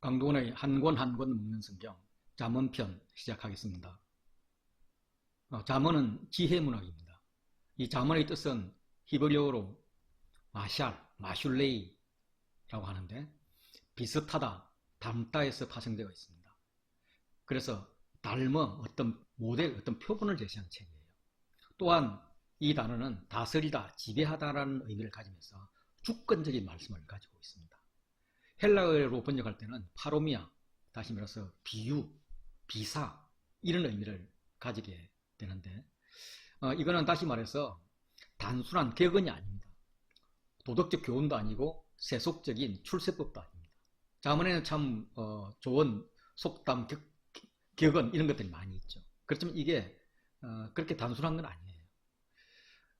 강동원의 한 권 한 권 묶는 성경 잠언편 시작하겠습니다. 잠언은 지혜문학입니다. 이 잠언의 뜻은 히브리어로 마슐레이라고 하는데 비슷하다, 닮다에서 파생되어 있습니다. 그래서 어떤 모델, 어떤 표본을 제시한 책이에요. 또한 이 단어는 다스리다, 지배하다라는 의미를 가지면서 주권적인 말씀을 가지고 있습니다. 헬라어로 번역할 때는 파로미아, 다시 말해서 비유, 비사 이런 의미를 가지게 되는데 이거는 다시 말해서 단순한 격언이 아닙니다. 도덕적 교훈도 아니고 세속적인 출세법도 아닙니다. 잠언에는 참 좋은 속담, 격언 이런 것들이 많이 있죠. 그렇지만 이게 그렇게 단순한 건 아니에요.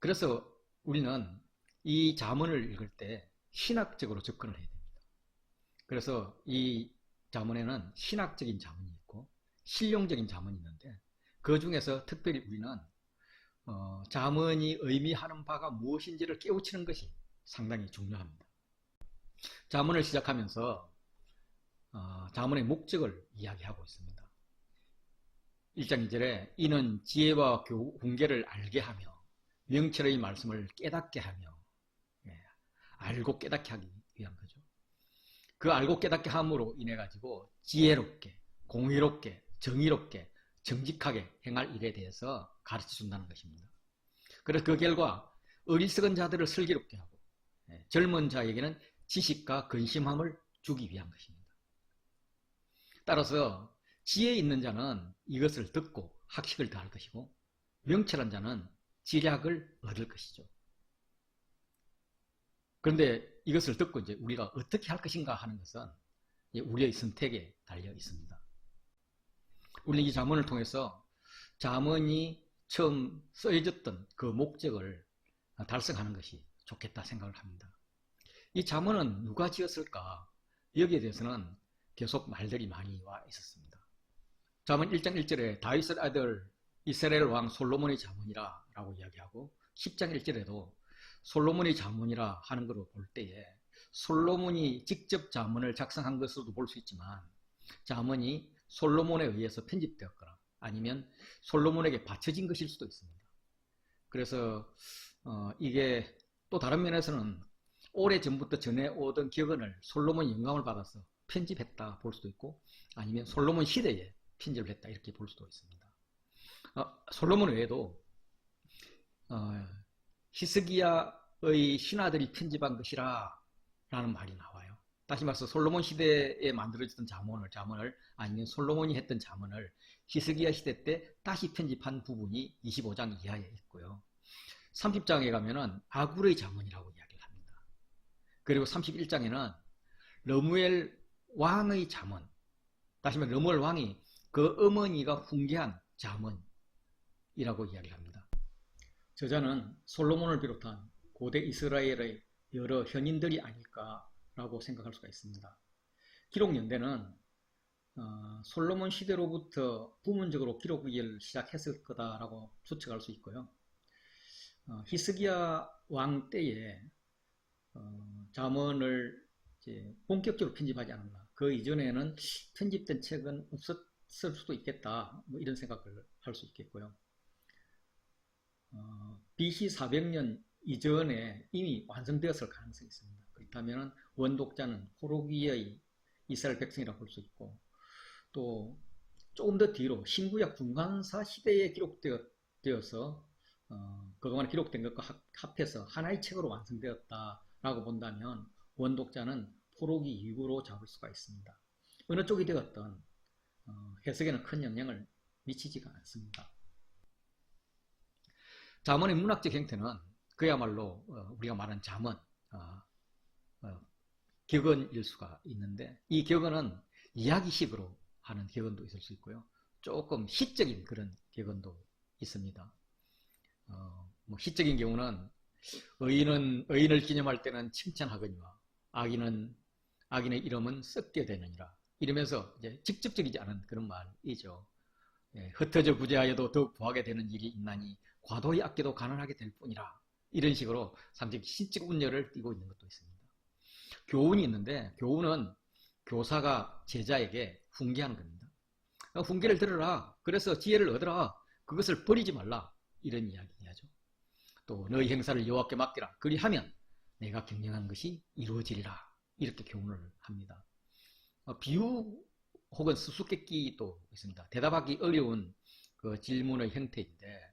그래서 우리는 이 잠언을 읽을 때 신학적으로 접근을 해야 됩니다. 그래서 이 잠언에는 신학적인 잠언이 있고 실용적인 잠언이 있는데 그 중에서 특별히 우리는 잠언이 의미하는 바가 무엇인지를 깨우치는 것이 상당히 중요합니다. 잠언을 시작하면서 잠언의 목적을 이야기하고 있습니다. 1장 2절에 이는 지혜와 훈계를 알게 하며 명철의 말씀을 깨닫게 하며 알고 깨닫게 하기 위한 거죠. 그 알고 깨닫게 함으로 인해 가지고 지혜롭게, 공의롭게, 정의롭게, 정직하게 행할 일에 대해서 가르쳐 준다는 것입니다. 그래서 그 결과 어리석은 자들을 슬기롭게 하고 젊은 자에게는 지식과 근심함을 주기 위한 것입니다. 따라서 지혜 있는 자는 이것을 듣고 학식을 더할 것이고 명철한 자는 지략을 얻을 것이죠. 그런데 이것을 듣고 이제 우리가 어떻게 할 것인가 하는 것은 우리의 선택에 달려 있습니다. 우리는 이 잠언을 통해서 잠언이 처음 쓰여졌던 그 목적을 달성하는 것이 좋겠다 생각을 합니다. 이 잠언은 누가 지었을까? 여기에 대해서는 계속 말들이 많이 와 있었습니다. 잠언 1장 1절에 다윗의 아들 이스라엘 왕 솔로몬의 잠언이라 라고 이야기하고 10장 1절에도 솔로몬의 잠언이라 하는 것으로 볼 때에 솔로몬이 직접 잠언을 작성한 것으로도 볼 수 있지만 잠언이 솔로몬에 의해서 편집되었거나 아니면 솔로몬에게 바쳐진 것일 수도 있습니다. 그래서 이게 또 다른 면에서는 오래전부터 전해오던 격언을 솔로몬이 영감을 받아서 편집했다 볼 수도 있고 아니면 솔로몬 시대에 편집을 했다 이렇게 볼 수도 있습니다. 솔로몬 외에도 히스기야의 신하들이 편집한 것이라 라는 말이 나와요. 다시 말해서 솔로몬 시대에 만들어졌던 잠언을 아니면 솔로몬이 했던 잠언을 히스기야 시대 때 다시 편집한 부분이 25장 이하에 있고요. 30장에 가면은 아굴의 잠언이라고 이야기를 합니다. 그리고 31장에는 러무엘 왕의 잠언, 다시 말해 러무엘 왕이 그 어머니가 훈계한 잠언이라고 이야기를 합니다. 저자는 솔로몬을 비롯한 고대 이스라엘의 여러 현인들이 아닐까라고 생각할 수가 있습니다. 기록 연대는 솔로몬 시대로부터 부문적으로 기록을 시작했을 거다라고 추측할 수 있고요. 히스기야 왕 때에 잠언을 이제 본격적으로 편집하지 않았나. 그 이전에는 편집된 책은 없었을 수도 있겠다. 뭐 이런 생각을 할 수 있겠고요. BC 400년 이전에 이미 완성되었을 가능성이 있습니다. 그렇다면 원독자는 호로기의 이스라엘 백성이라고 볼 수 있고 또 조금 더 뒤로 신구약 중간사 시대에 기록되어서 그동안 기록된 것과 합해서 하나의 책으로 완성되었다라고 본다면 원독자는 포로기 이후로 잡을 수가 있습니다. 어느 쪽이 되었든 해석에는 큰 영향을 미치지가 않습니다. 잠언의 문학적 형태는 그야말로 우리가 말하는 잠언, 격언일 수가 있는데 이 격언은 이야기식으로 하는 격언도 있을 수 있고요. 조금 시적인 그런 격언도 있습니다. 뭐 시적인 경우는 의인을 기념할 때는 칭찬하거니와 악인의 이름은 썩게 되느니라 이러면서 이제 직접적이지 않은 그런 말이죠. 흩어져 부재하여도 더욱 부하게 되는 일이 있나니 과도히 아껴도 가난하게 될 뿐이라 이런 식으로 상당히 신적 운열을 띠고 있는 것도 있습니다. 교훈이 있는데 교훈은 교사가 제자에게 훈계하는 겁니다. 훈계를 들어라. 그래서 지혜를 얻어라. 그것을 버리지 말라. 이런 이야기하죠. 또 너희 행사를 여호와께 맡기라. 그리하면 내가 경영한 것이 이루어지리라. 이렇게 교훈을 합니다. 비유 혹은 수수께끼도 있습니다. 대답하기 어려운 그 질문의 형태인데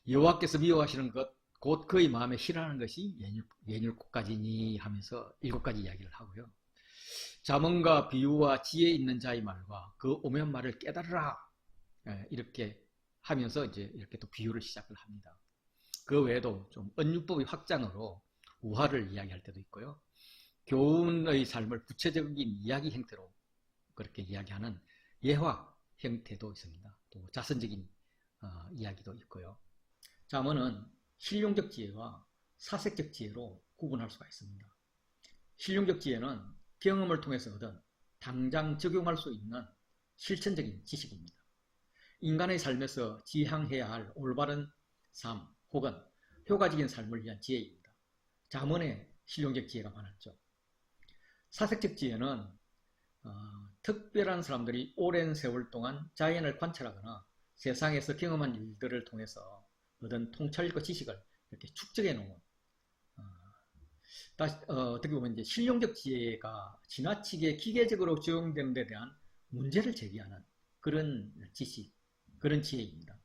여호와께서 미워하시는 것 곧 그의 마음에 싫어하는 것이 예률꽃까지니 하면서 7가지 이야기를 하고요. 잠언과 비유와 지혜 있는 자의 말과 그 오묘한 말을 깨달으라. 이렇게 하면서 이제 이렇게 또 비유를 시작을 합니다. 그 외에도 좀 언유법의 확장으로 우화를 이야기할 때도 있고요. 교훈의 삶을 구체적인 이야기 형태로 그렇게 이야기하는 예화 형태도 있습니다. 또 자선적인 이야기도 있고요. 잠언은 실용적 지혜와 사색적 지혜로 구분할 수가 있습니다. 실용적 지혜는 경험을 통해서 얻은 당장 적용할 수 있는 실천적인 지식입니다. 인간의 삶에서 지향해야 할 올바른 삶 혹은 효과적인 삶을 위한 지혜입니다. 잠언에 실용적 지혜가 많았죠. 사색적 지혜는 특별한 사람들이 오랜 세월 동안 자연을 관찰하거나 세상에서 경험한 일들을 통해서 얻은 통찰과 지식을 이렇게 축적해 놓은 어떻게 보면 이제 실용적 지혜가 지나치게 기계적으로 적용되는 데 대한 문제를 제기하는 그런 지식, 그런 지혜입니다.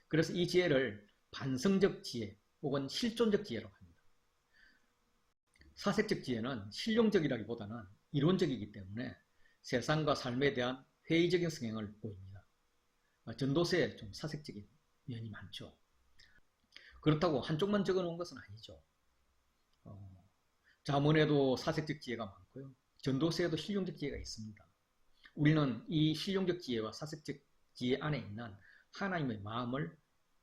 그래서 이 지혜를 반성적 지혜 혹은 실존적 지혜라고 합니다. 사색적 지혜는 실용적이라기보다는 이론적이기 때문에 세상과 삶에 대한 회의적인 성향을 보입니다. 전도서에 좀 사색적인 면이 많죠. 그렇다고 한쪽만 적어놓은 것은 아니죠. 잠언에도 사색적 지혜가 많고요. 전도서에도 실용적 지혜가 있습니다. 우리는 이 실용적 지혜와 사색적 지혜 안에 있는 하나님의 마음을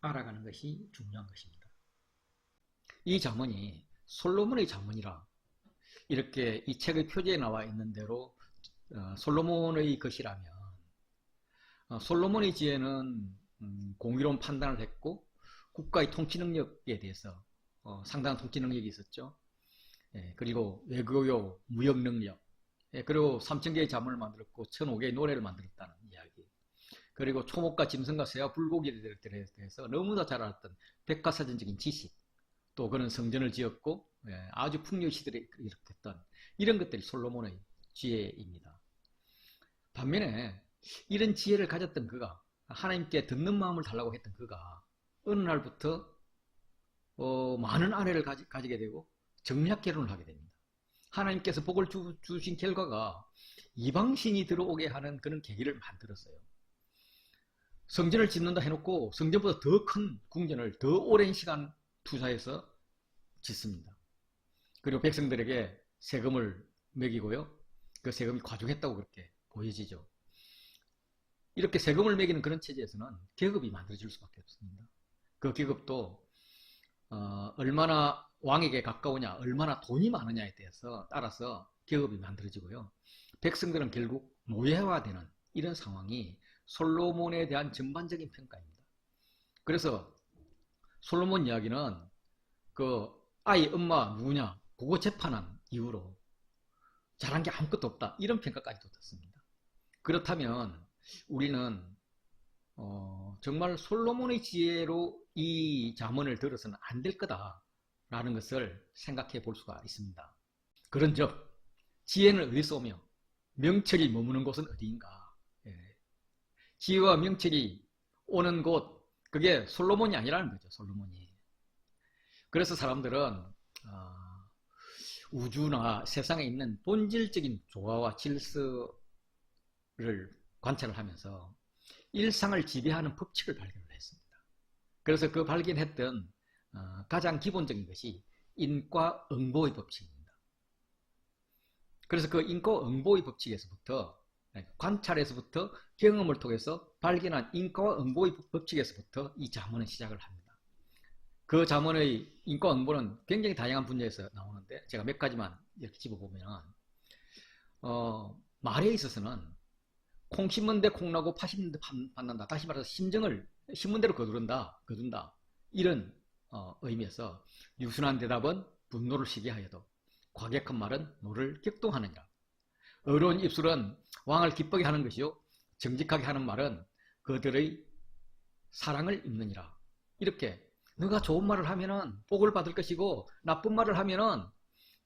알아가는 것이 중요한 것입니다. 이 잠언이 솔로몬의 잠언이라 이렇게 이 책의 표지에 나와 있는 대로 솔로몬의 것이라면 솔로몬의 지혜는 공의로운 판단을 했고 국가의 통치 능력에 대해서 상당한 통치 능력이 있었죠. 그리고 외교요, 무역 능력, 그리고 3000개의 잠언을 만들었고 1005개의 노래를 만들었다는 이야기. 그리고 초목과 짐승과 새와 불고기에 대해서 너무나 잘 알았던 백과사전적인 지식. 또 그는 성전을 지었고 아주 풍요의 시대를 일으켰던 이런 것들이 솔로몬의 지혜입니다. 반면에 이런 지혜를 가졌던 그가 하나님께 듣는 마음을 달라고 했던 그가 어느 날부터 많은 아내를 가지게 되고 정략 결혼을 하게 됩니다. 하나님께서 복을 주신 결과가 이방신이 들어오게 하는 그런 계기를 만들었어요. 성전을 짓는다 해놓고 성전보다 더 큰 궁전을 더 오랜 시간 투자해서 짓습니다. 그리고 백성들에게 세금을 매기고요. 그 세금이 과중했다고 그렇게 보여지죠. 이렇게 세금을 매기는 그런 체제에서는 계급이 만들어질 수밖에 없습니다. 그 계급도 얼마나 왕에게 가까우냐, 얼마나 돈이 많으냐에 따라서 계급이 만들어지고요. 백성들은 결국 노예화되는 이런 상황이 솔로몬에 대한 전반적인 평가입니다. 그래서 솔로몬 이야기는 그 아이 엄마 누구냐 그거 재판한 이후로 잘한 게 아무것도 없다 이런 평가까지도 듣습니다. 그렇다면 우리는 정말 솔로몬의 지혜로 이 잠언을 들어서는 안 될 거다라는 것을 생각해 볼 수가 있습니다. 그런즉 지혜는 어디서 오며 명철이 머무는 곳은 어디인가? 지혜와 명철이 오는 곳 그게 솔로몬이 아니라는 거죠. 솔로몬이. 그래서 사람들은 우주나 세상에 있는 본질적인 조화와 질서를 관찰을 하면서 일상을 지배하는 법칙을 발견을 했습니다. 그래서 그 발견했던 가장 기본적인 것이 인과응보의 법칙입니다. 그래서 그 인과응보의 법칙에서부터 관찰에서부터 경험을 통해서 발견한 인과와 응보의 법칙에서부터 이 잠언은 시작을 합니다. 그 잠언의 인과응보는 굉장히 다양한 분야에서 나오는데 제가 몇 가지만 이렇게 집어보면 말에 있어서는 콩 심은 데 콩나고 파 심는 데 팥난다. 다시 말해서 심정을 심은 대로 거둔다. 이런 의미에서 유순한 대답은 분노를 시게 하여도 과격한 말은 노를 격동하느니라. 어려운 입술은 왕을 기쁘게 하는 것이요 정직하게 하는 말은 그들의 사랑을 입느니라. 이렇게 너가 좋은 말을 하면은 복을 받을 것이고 나쁜 말을 하면은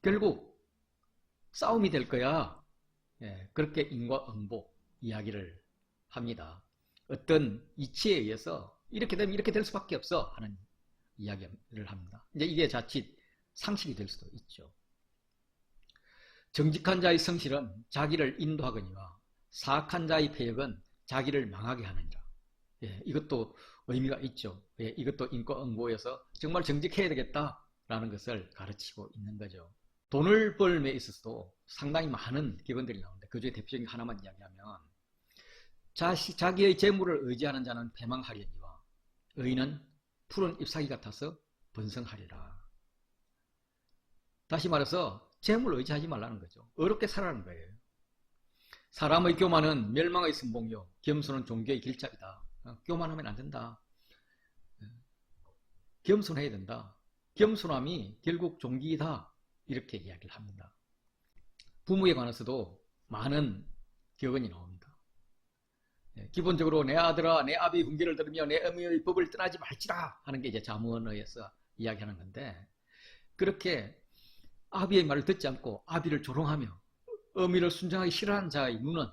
결국 싸움이 될 거야. 그렇게 인과응보 이야기를 합니다. 어떤 이치에 의해서 이렇게 되면 이렇게 될 수밖에 없어 하는 이야기를 합니다. 이제 이게 자칫 상식이 될 수도 있죠. 정직한 자의 성실은 자기를 인도하거니와 사악한 자의 패역은 자기를 망하게 하느니라. 이것도 의미가 있죠. 이것도 인과응보에서 정말 정직해야 되겠다라는 것을 가르치고 있는 거죠. 돈을 벌m에 있어서도 상당히 많은 격언들이 나오는데 그 중에 대표적인 하나만 이야기하면 자기의 재물을 의지하는 자는 패망하려니와 의인은 푸른 잎사귀 같아서 번성하리라. 다시 말해서 재물을 의지하지 말라는 거죠. 어렵게 살아라는 거예요. 사람의 교만은 멸망의 선봉이요 겸손은 종교의 길잡이다. 교만하면 안 된다. 겸손해야 된다. 겸손함이 결국 종기이다. 이렇게 이야기를 합니다. 부모에 관해서도 많은 격언이 나옵니다. 기본적으로 내 아들아 내 아비의 훈계를 들으며 내 어미의 법을 떠나지 말지라 하는 게 이제 잠언에서 이야기하는 건데 그렇게 아비의 말을 듣지 않고 아비를 조롱하며 어미를 순종하기 싫어하는 자의 눈은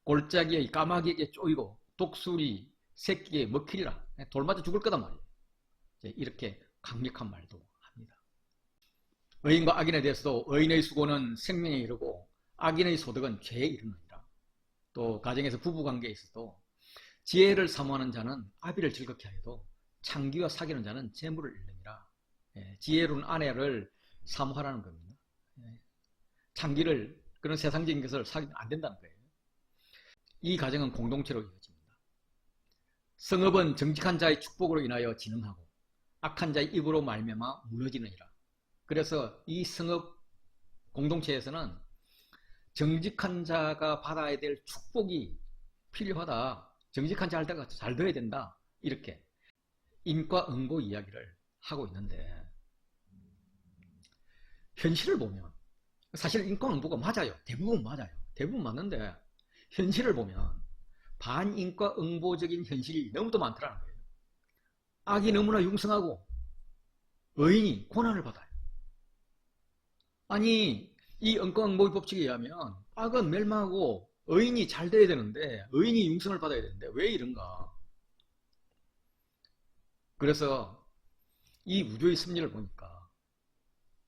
골짜기의 까마귀에게 쪼이고 독수리 새끼에 먹히리라. 돌 맞아 죽을 거단 말이에요. 이렇게 강력한 말도 합니다. 의인과 악인에 대해서도 의인의 수고는 생명에 이르고 악인의 소득은 죄에 이르느니라. 또 가정에서 부부관계에 있어도 지혜를 사모하는 자는 아비를 즐겁게 하여도 창기와 사귀는 자는 재물을 잃느니라. 지혜로운 아내를 사모하라는 겁니다. 창기를 그런 세상적인 것을 사귀면 안 된다는 거예요. 이 가정은 공동체로 이어집니다. 성읍은 정직한 자의 축복으로 인하여 진흥하고 악한 자의 입으로 말미암아 무너지느니라. 그래서 이 성읍 공동체에서는 정직한 자가 받아야 될 축복이 필요하다. 정직한 자가 잘 돼야 된다. 이렇게 인과응보 이야기를 하고 있는데 현실을 보면 사실 인과응보가 맞아요. 대부분 맞아요. 대부분 맞는데 현실을 보면 반인과응보적인 현실이 너무도 많더라는 거예요. 악이 너무나 융성하고 의인이 고난을 받아요. 아니 이 인과응보의 법칙에 의하면 악은 멸망하고 의인이 잘 돼야 되는데 의인이 융성을 받아야 되는데 왜 이런가? 그래서 이 우주의 섭리를 보니까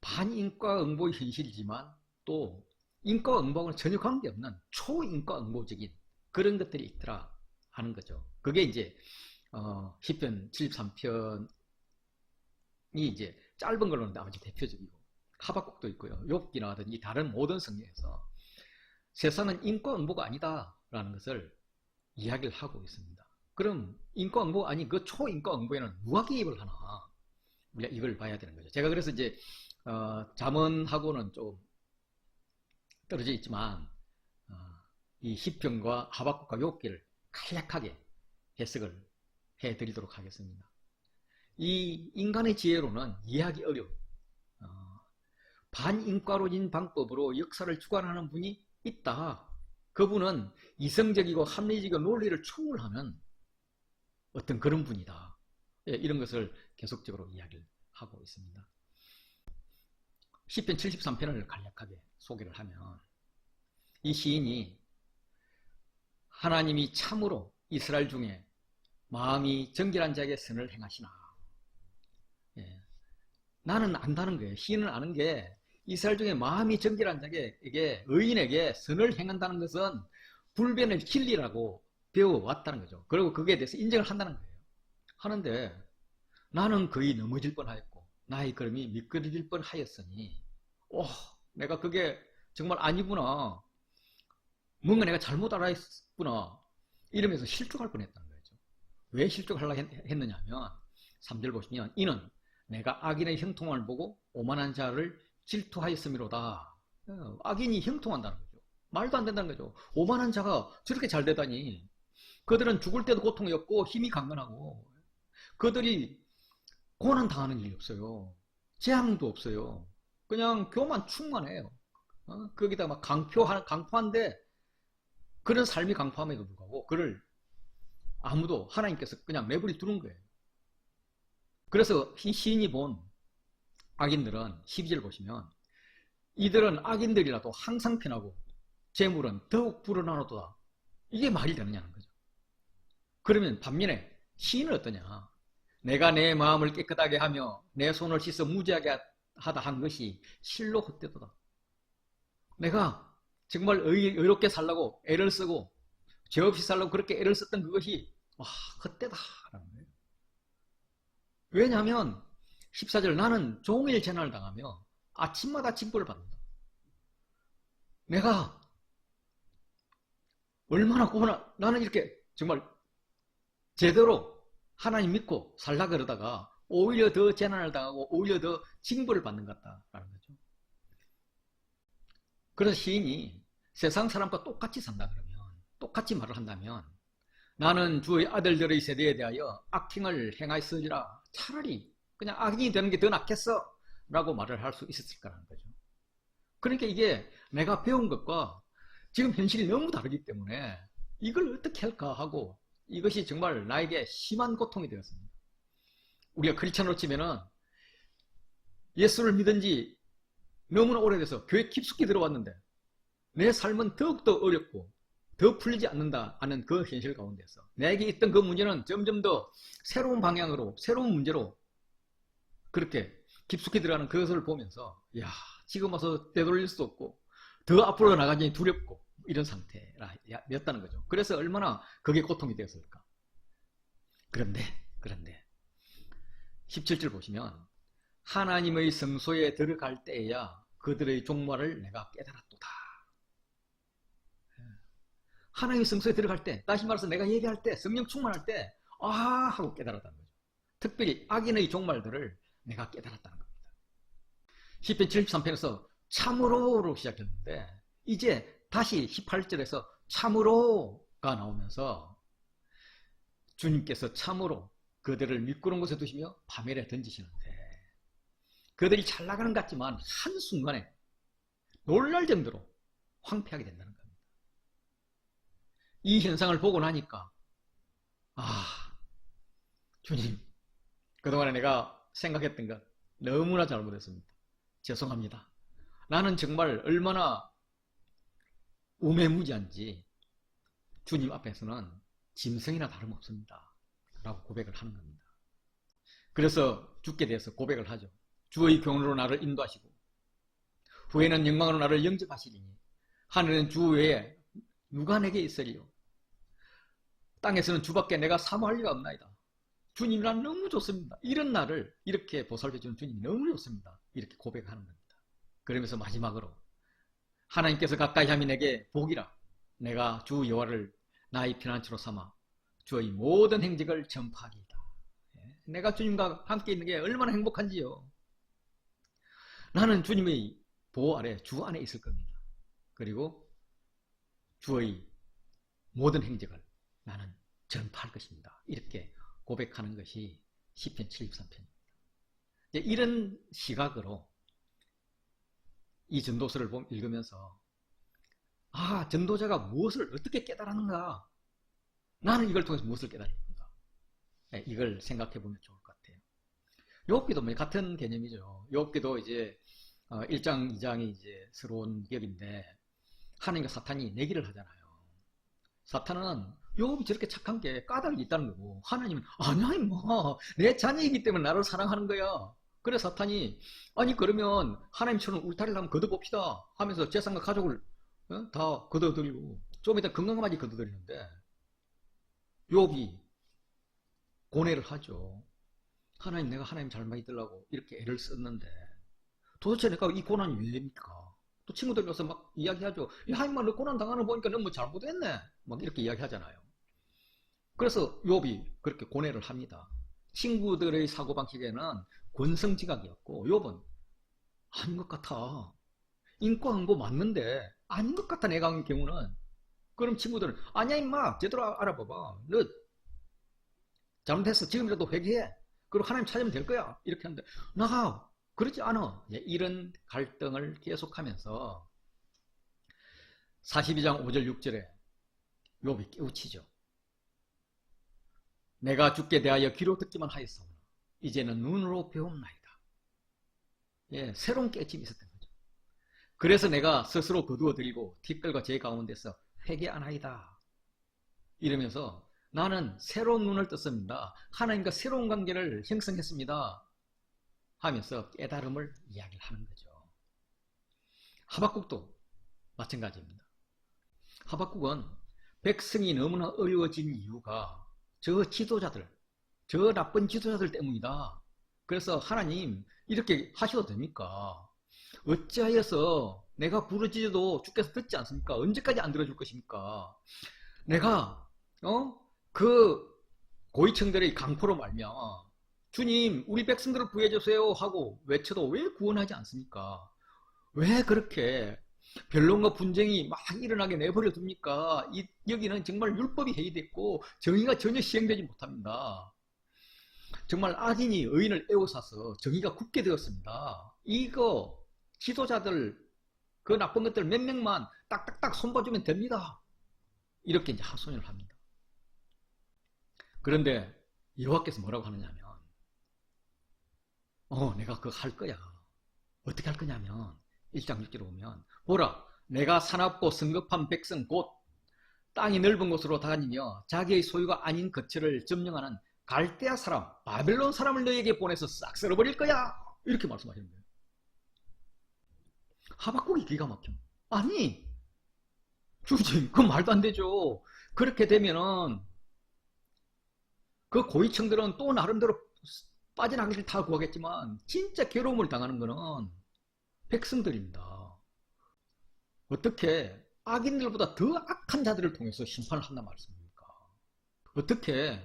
반인과응보의 현실이지만 또 인과응보하고는 전혀 관계없는 초인과응보적인 그런 것들이 있더라 하는 거죠. 그게 이제 시편 73편이 이제 짧은 걸로는 아주 대표적이고 하박국도 있고요. 욥기라든지 다른 모든 성경에서 세상은 인과응보가 아니다라는 것을 이야기를 하고 있습니다. 그럼 인과응보가 아닌 그 초인과응보에는 누가 개입을 하나? 우리가 이걸 봐야 되는 거죠. 제가 그래서 이제 잠언하고는 좀 떨어져 있지만 이 시편과 하박국과 욥기를 간략하게 해석을 해드리도록 하겠습니다. 이 인간의 지혜로는 이해하기 어려운 반인과론인 방법으로 역사를 주관하는 분이 있다. 그분은 이성적이고 합리적이고 논리를 초월하는 어떤 그런 분이다. 이런 것을 계속적으로 이야기를 하고 있습니다. 시편 73편을 간략하게 소개를 하면 이 시인이 하나님이 참으로 이스라엘 중에 마음이 정결한 자에게 선을 행하시나. 나는 안다는 거예요. 시인은 아는 게 이스라엘 중에 마음이 정결한 자에게 의인에게 선을 행한다는 것은 불변의 진리라고 배워왔다는 거죠. 그리고 거기에 대해서 인정을 한다는 거예요. 하는데 나는 거의 넘어질 뻔하였고 나의 걸음이 미끄러질 뻔하였으니 내가 그게 정말 아니구나. 뭔가 내가 잘못 알아했구나. 이러면서 실족할 뻔했다는 거죠. 왜 실족하려고 했느냐 하면 3절 보시면 이는 내가 악인의 형통함을 보고 오만한 자를 질투하였음이로다. 악인이 형통한다는 거죠. 말도 안 된다는 거죠. 오만한 자가 저렇게 잘 되다니. 그들은 죽을 때도 고통이 없고 힘이 강건하고 그들이 고난 당하는 일이 없어요. 재앙도 없어요. 그냥 교만 충만해요. 거기다 막 강포한데 그런 삶이 강포함에도 불구하고 그를 아무도 하나님께서 그냥 내버려 두는 거예요. 그래서 이 시인이 본 악인들은 12절 보시면 이들은 악인들이라도 항상 편하고 재물은 더욱 불어나노도다. 이게 말이 되느냐는 거죠. 그러면 반면에 시인은 어떠냐? 내가 내 마음을 깨끗하게 하며 내 손을 씻어 무지하게 하다 한 것이 실로 헛되도다. 내가 정말 의롭게 살라고 애를 쓰고 죄 없이 살라고 그렇게 애를 썼던 그것이 헛되다라는 거예요. 왜냐하면 14절 나는 종일 재난을 당하며 아침마다 징벌을 받는다. 내가 얼마나 고마나 나는 이렇게 정말 제대로 하나님 믿고 살라 그러다가 오히려 더 재난을 당하고 오히려 더 징벌을 받는 것 같다라는 거죠. 그래서 시인이 세상 사람과 똑같이 산다 그러면 똑같이 말을 한다면 나는 주의 아들들의 세대에 대하여 악행을 행하였으리라 차라리 그냥 악인이 되는 게 더 낫겠어 라고 말을 할 수 있었을 거라는 거죠. 그러니까 이게 내가 배운 것과 지금 현실이 너무 다르기 때문에 이걸 어떻게 할까 하고 이것이 정말 나에게 심한 고통이 되었습니다. 우리가 크리스찬으로 치면은 예수를 믿은 지 너무나 오래돼서 교회 깊숙이 들어왔는데 내 삶은 더욱더 어렵고 더 풀리지 않는다는 그 현실 가운데서 내게 있던 그 문제는 점점 더 새로운 방향으로 새로운 문제로 그렇게 깊숙이 들어가는 그것을 보면서 야 지금 와서 되돌릴 수도 없고 더 앞으로 나가기 두렵고 이런 상태였다는 거죠. 그래서 얼마나 그게 고통이 되었을까. 그런데 17절 보시면 하나님의 성소에 들어갈 때에야 그들의 종말을 내가 깨달았도다. 하나님의 성소에 들어갈 때, 다시 말해서 내가 얘기할 때, 성령 충만할 때 하고 깨달았다는 거죠. 특별히 악인의 종말들을 내가 깨달았다는 겁니다. 시편 73편에서 참으로로 시작했는데 이제 다시 18절에서 참으로가 나오면서 주님께서 참으로 그들을 미끄러운 곳에 두시며 파멸에 던지시는데 그들이 잘 나가는 것 같지만 한순간에 놀랄 정도로 황폐하게 된다는 겁니다. 이 현상을 보고 나니까 주님 그동안에 내가 생각했던 것 너무나 잘못했습니다. 죄송합니다. 나는 정말 얼마나 우매무지한지 주님 앞에서는 짐승이나 다름없습니다. 라고 고백을 하는 겁니다. 그래서 주께 대해서 고백을 하죠. 주의 교훈으로 나를 인도하시고 후에는 영광으로 나를 영접하시리니 하늘은 주 외에 누가 내게 있으리요. 땅에서는 주밖에 내가 사모할 리가 없나이다. 주님이 난 너무 좋습니다. 이런 나를 이렇게 보살펴주는 주님이 너무 좋습니다. 이렇게 고백하는 겁니다. 그러면서 마지막으로 하나님께서 가까이 하면 내게 복이라. 내가 주 여호와를 나의 피난처로 삼아 주의 모든 행적을 전파하리이다. 내가 주님과 함께 있는 게 얼마나 행복한지요. 나는 주님의 보호 아래 주 안에 있을 겁니다. 그리고 주의 모든 행적을 나는 전파할 것입니다. 이렇게 고백하는 것이 시편 73편입니다. 이런 시각으로 이 전도서를 읽으면서 전도자가 무엇을 어떻게 깨달았는가? 나는 이걸 통해서 무엇을 깨달았는가? 이걸 생각해 보면 좋을 것 같아요. 욥기도 같은 개념이죠. 욥기도 이제 1장, 2장이 이제 새로운 기업인데 하나님과 사탄이 내기를 하잖아요. 사탄은 욥이 저렇게 착한 게 까닭이 있다는 거고 하나님은 아니 뭐 내 자녀이기 때문에 나를 사랑하는 거야. 그래 사탄이 그러면 하나님처럼 울타리를 한번 걷어봅시다 하면서 재산과 가족을 다 걷어들이고 좀 이따 건강까지 걷어들이는데 욥이 고뇌를 하죠. 하나님 내가 하나님 잘 믿으려고 이렇게 애를 썼는데 도대체 내가 이 고난이 왜입니까? 또 친구들이 와서 막 이야기하죠. 하나님만 너 고난 당하는 거 보니까 너 뭐 잘못했네 막 이렇게 이야기하잖아요. 그래서 욥이 그렇게 고뇌를 합니다. 친구들의 사고방식에는 권성지각이었고 욥은 아닌 것 같아. 인과한 거 맞는데 아닌 것 같아 내가 한 경우는. 그럼 친구들은 아니야 임마 제대로 알아봐봐. 너 잘못했어. 지금이라도 회개해. 그리고 하나님 찾으면 될 거야. 이렇게 하는데 나 그렇지 않아. 이런 갈등을 계속하면서 42장 5절 6절에 욥이 깨우치죠. 내가 주께 대하여 귀로 듣기만 하였사오나 이제는 눈으로 배움나이다. 새로운 깨침이 있었던 거죠. 그래서 내가 스스로 거두어들이고 티끌과 제 가운데서 회개하나이다. 이러면서 나는 새로운 눈을 떴습니다. 하나님과 새로운 관계를 형성했습니다. 하면서 깨달음을 이야기를 하는 거죠. 하박국도 마찬가지입니다. 하박국은 백성이 너무나 어려워진 이유가 저 지도자들, 저 나쁜 지도자들 때문이다. 그래서 하나님 이렇게 하셔도 됩니까? 어찌하여서 내가 부르짖어도 주께서 듣지 않습니까? 언제까지 안 들어줄 것입니까? 내가 그 고위층들의 강포로 말미암아 주님 우리 백성들을 구해주세요 하고 외쳐도 왜 구원하지 않습니까? 왜 그렇게 변론과 분쟁이 막 일어나게 내버려 둡니까? 여기는 정말 율법이 해이됐고 정의가 전혀 시행되지 못합니다. 정말 악인이 의인을 에워싸서 정의가 굳게 되었습니다. 이거 지도자들 그 나쁜 것들 몇 명만 딱딱딱 손봐주면 됩니다. 이렇게 이제 하소연을 합니다. 그런데 여호와께서 뭐라고 하느냐면 내가 그거 할 거야. 어떻게 할 거냐면 1장 6절에 보면 보라 내가 사납고 성급한 백성 곧 땅이 넓은 곳으로 다니며 자기의 소유가 아닌 거처를 점령하는 갈대아 사람 바벨론 사람을 너에게 보내서 싹 쓸어버릴 거야. 이렇게 말씀하시는 거예요. 하박국이 기가 막혀. 아니 주님 그 말도 안 되죠. 그렇게 되면은 그 고위층들은 또 나름대로 빠져나가길 다 구하겠지만 진짜 괴로움을 당하는 거는 백성들입니다. 어떻게 악인들보다 더 악한 자들을 통해서 심판을 한단 말씀입니까? 어떻게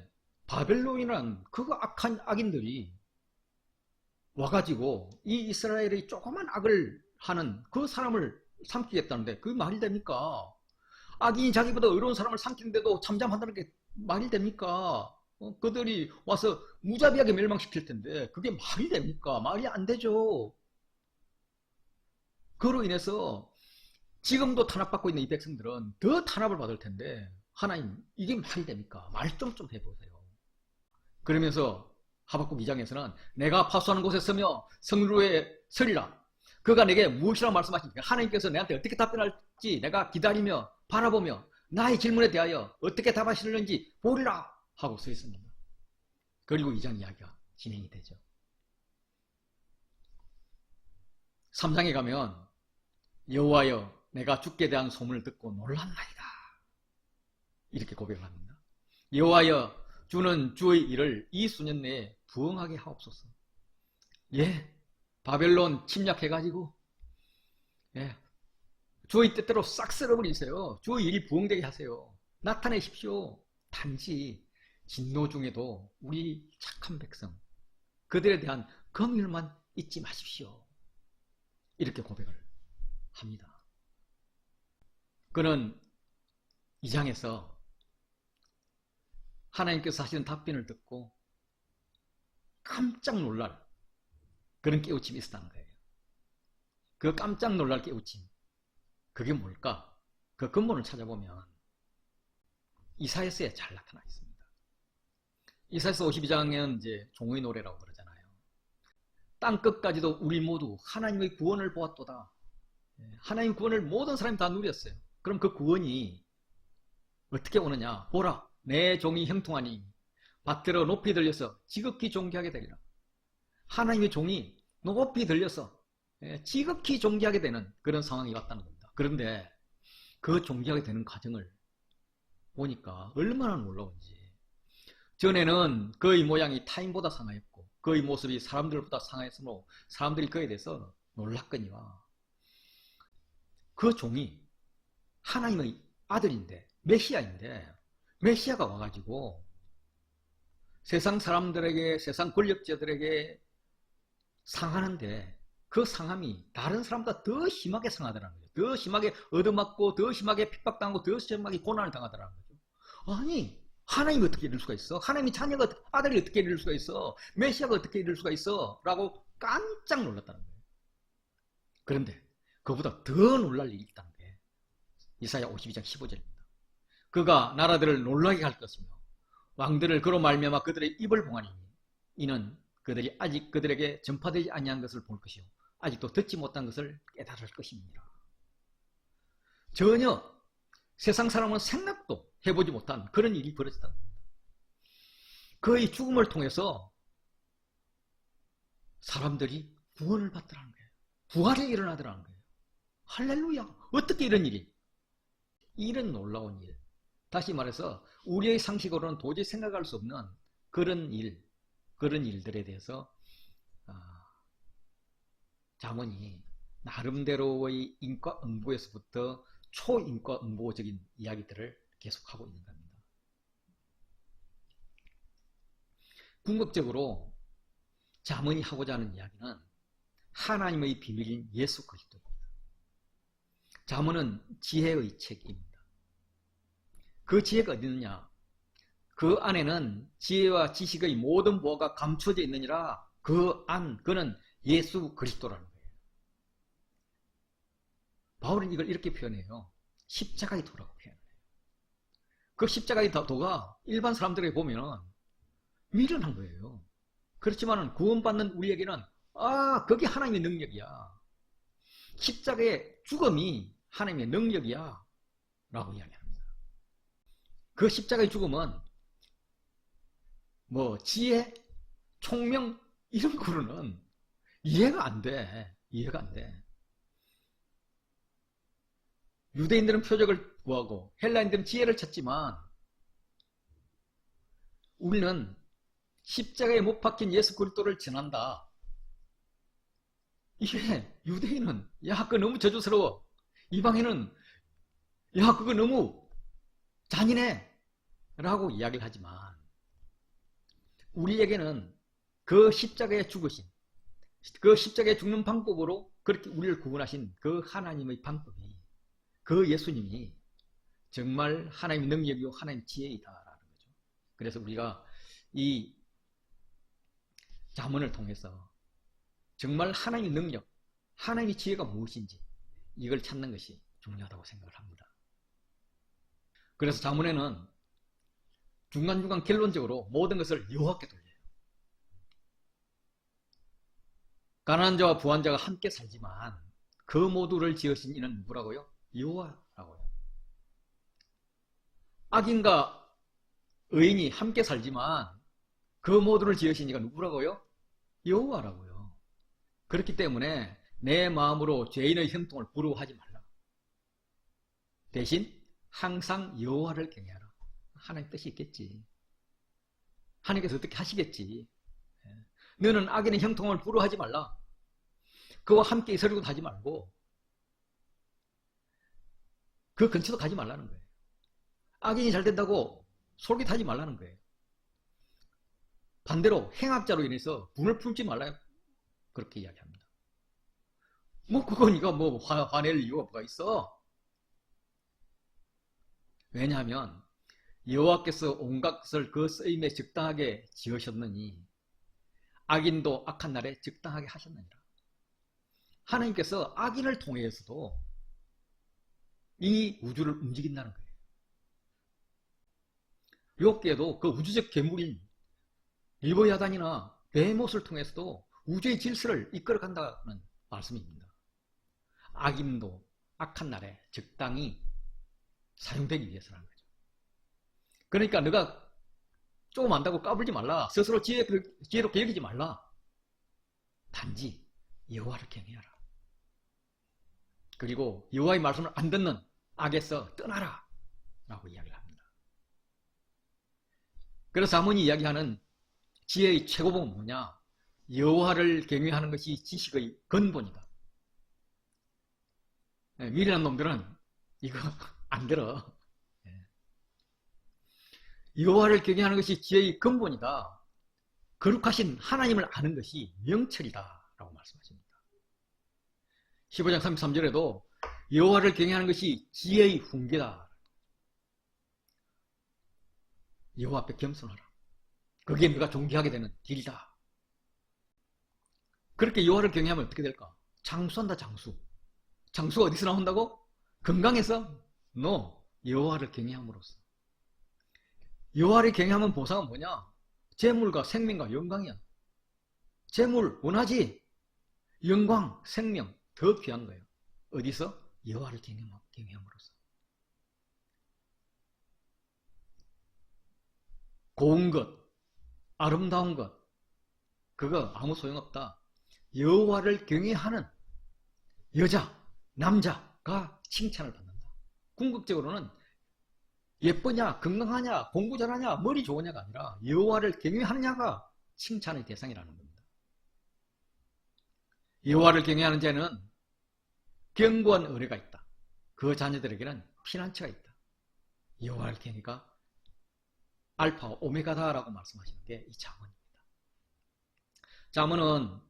바벨론이란 그 악한 악인들이 와가지고 이 이스라엘의 조그만 악을 하는 그 사람을 삼키겠다는데 그게 말이 됩니까? 악인이 자기보다 의로운 사람을 삼키는데도 잠잠한다는 게 말이 됩니까? 그들이 와서 무자비하게 멸망시킬 텐데 그게 말이 됩니까? 말이 안 되죠. 그로 인해서 지금도 탄압받고 있는 이 백성들은 더 탄압을 받을 텐데 하나님 이게 말이 됩니까? 말 좀 해보세요. 그러면서 하박국 2장에서는 내가 파수하는 곳에 서며 성루에 서리라. 그가 내게 무엇이라고 말씀하십니까? 하나님께서 내한테 어떻게 답변할지 내가 기다리며 바라보며 나의 질문에 대하여 어떻게 답하시는지 보리라 하고 서 있습니다. 그리고 2장 이야기가 진행이 되죠. 3장에 가면 여호와여 내가 주께 대한 소문을 듣고 놀랐나이다. 이렇게 고백을 합니다. 여호와여 주는 주의 일을 이 수년 내에 부응하게 하옵소서. 바벨론 침략해가지고 주의 뜻대로 싹 쓸어버리세요. 주의 일이 부응되게 하세요. 나타내십시오. 단지 진노 중에도 우리 착한 백성 그들에 대한 긍휼만 잊지 마십시오. 이렇게 고백을 합니다. 그는 2장에서 하나님께서 하시는 답변을 듣고 깜짝 놀랄 그런 깨우침이 있었다는 거예요. 그 깜짝 놀랄 깨우침 그게 뭘까? 그 근본을 찾아보면 이사야서에 잘 나타나 있습니다. 이사야서 52장은 이제 종의 노래라고 그러잖아요. 땅 끝까지도 우리 모두 하나님의 구원을 보았도다. 하나님 구원을 모든 사람이 다 누렸어요. 그럼 그 구원이 어떻게 오느냐? 보라 내 종이 형통하니 밭들어 높이 들려서 지극히 존귀하게 되리라. 하나님의 종이 높이 들려서 지극히 존귀하게 되는 그런 상황이 왔다는 겁니다. 그런데 그 존귀하게 되는 과정을 보니까 얼마나 놀라운지. 전에는 그의 모양이 타인보다 상하였고 그의 모습이 사람들보다 상하였으므로 사람들이 그에 대해서 놀랐거니와 그 종이 하나님의 아들인데 메시아인데 메시아가 와가지고 세상 사람들에게 세상 권력자들에게 상하는데 그 상함이 다른 사람보다 더 심하게 상하더라는 거죠. 더 심하게 얻어맞고 더 심하게 핍박당하고 더 심하게 고난을 당하더라는 거죠. 아니 하나님이 어떻게 이럴 수가 있어? 하나님이 자녀가 아들이 어떻게 이럴 수가 있어? 메시아가 어떻게 이럴 수가 있어? 라고 깜짝 놀랐다는 거예요. 그런데 그보다 더 놀랄 일이 있다는 게 이사야 52장 15절입니다. 그가 나라들을 놀라게 할 것이며 왕들을 그로 말미암아 그들의 입을 봉하니 이는 그들이 아직 그들에게 전파되지 아니한 것을 볼 것이요 아직도 듣지 못한 것을 깨달을 것입니다. 전혀 세상 사람은 생각도 해보지 못한 그런 일이 벌어졌다는 겁니다. 그의 죽음을 통해서 사람들이 구원을 받더라는 거예요. 부활이 일어나더라는 거예요. 할렐루야! 어떻게 이런 일이? 이런 놀라운 일. 다시 말해서 우리의 상식으로는 도저히 생각할 수 없는 그런 일들에 대해서 잠언이 나름대로의 인과응보에서부터 초인과응보적인 이야기들을 계속하고 있는 겁니다. 궁극적으로 잠언이 하고자 하는 이야기는 하나님의 비밀인 예수 그리스도입니다. 잠언은 지혜의 책입니다. 그 지혜가 어디 있느냐? 그 안에는 지혜와 지식의 모든 보화가 감춰져 있느니라. 그는 예수 그리스도라는 거예요. 바울은 이걸 이렇게 표현해요. 십자가의 도라고 표현해요. 그 십자가의 도가 일반 사람들에게 보면 미련한 거예요. 그렇지만 구원받는 우리에게는 그게 하나님의 능력이야. 십자가의 죽음이 하나님의 능력이야 라고 이야기합니다. 그 십자가의 죽음은 지혜, 총명 이런 거로는 이해가 안 돼. 유대인들은 표적을 구하고 헬라인들은 지혜를 찾지만 우리는 십자가에 못 박힌 예수 그리스도를 전한다. 이게 유대인은 그거 너무 저주스러워. 이방인은 그거 너무 잔인해 라고 이야기를 하지만 우리에게는 그 십자가에 죽으신, 그 십자가에 죽는 방법으로 그렇게 우리를 구원하신 그 하나님의 방법이, 그 예수님이 정말 하나님의 능력이요 하나님의 지혜이다라는 거죠. 그래서 우리가 이 잠언을 통해서 정말 하나님의 능력, 하나님의 지혜가 무엇인지 이걸 찾는 것이 중요하다고 생각을 합니다. 그래서 잠언에는 중간중간 결론적으로 모든 것을 여호와께 돌려요. 가난한 자와 부한 자가 함께 살지만 그 모두를 지으신 이는 누구라고요? 여호와라고요. 악인과 의인이 함께 살지만 그 모두를 지으신 이가 누구라고요? 여호와라고요. 그렇기 때문에 내 마음으로 죄인의 형통을 부러워하지 말라. 대신 항상 여호와를 경외하라. 하나님 뜻이 있겠지. 하나님께서 어떻게 하시겠지. 너는 악인의 형통을 부러워하지 말라. 그와 함께 있으려고도 하지 말고 그 근처도 가지 말라는 거예요. 악인이 잘 된다고 솔깃하지 말라는 거예요. 반대로 행악자로 인해서 분을 품지 말라요. 그렇게 이야기합니다. 그거니까 화낼 이유가 뭐가 있어? 왜냐하면 여호와께서 온갖 것을 그 쓰임에 적당하게 지으셨느니 악인도 악한 날에 적당하게 하셨느니라. 하나님께서 악인을 통해서도 이 우주를 움직인다는 거예요. 욥기에도 그 우주적 괴물인 리보야단이나 베헤못을 통해서도 우주의 질서를 이끌어간다는 말씀입니다. 악인도 악한 날에 적당히 사용되기 위해서라는 거죠. 그러니까 너가 조금 안다고 까불지 말라. 스스로 지혜롭게 여기지 말라. 단지 여호와를 경외하라. 그리고 여호와의 말씀을 안 듣는 악에서 떠나라 라고 이야기를 합니다. 그래서 잠언이 이야기하는 지혜의 최고봉은 뭐냐? 여호와를 경외하는 것이 지식의 근본이다. 미련한 놈들은 이거 안 들어. 여호와를 경외하는 것이 지혜의 근본이다. 거룩하신 하나님을 아는 것이 명철이다 라고 말씀하십니다. 15장 33절에도 여호와를 경외하는 것이 지혜의 훈계다. 여호와 앞에 겸손하라. 그게 네가 존귀하게 되는 길이다. 그렇게 여호와를 경외하면 어떻게 될까? 장수한다, 장수. 장수가 어디서 나온다고? 건강에서? No. 여호와를 경외함으로써. 여호와를 경외하면 보상은 뭐냐? 재물과 생명과 영광이야. 재물 원하지? 영광, 생명 더 귀한 거예요. 어디서? 여호와를 경외함으로써. 고운 것, 아름다운 것, 그거 아무 소용없다. 여호와를 경외하는 여자, 남자가 칭찬을 받는다. 궁극적으로는 예쁘냐, 건강하냐, 공부 잘하냐, 머리 좋으냐가 아니라 여호와를 경외하느냐가 칭찬의 대상이라는 겁니다. 여호와를 경외하는 자는 견고한 의뢰가 있다. 그 자녀들에게는 피난처가 있다. 여호와를 경외가 알파와 오메가다라고 말씀하시는 게 이 잠언입니다. 잠언은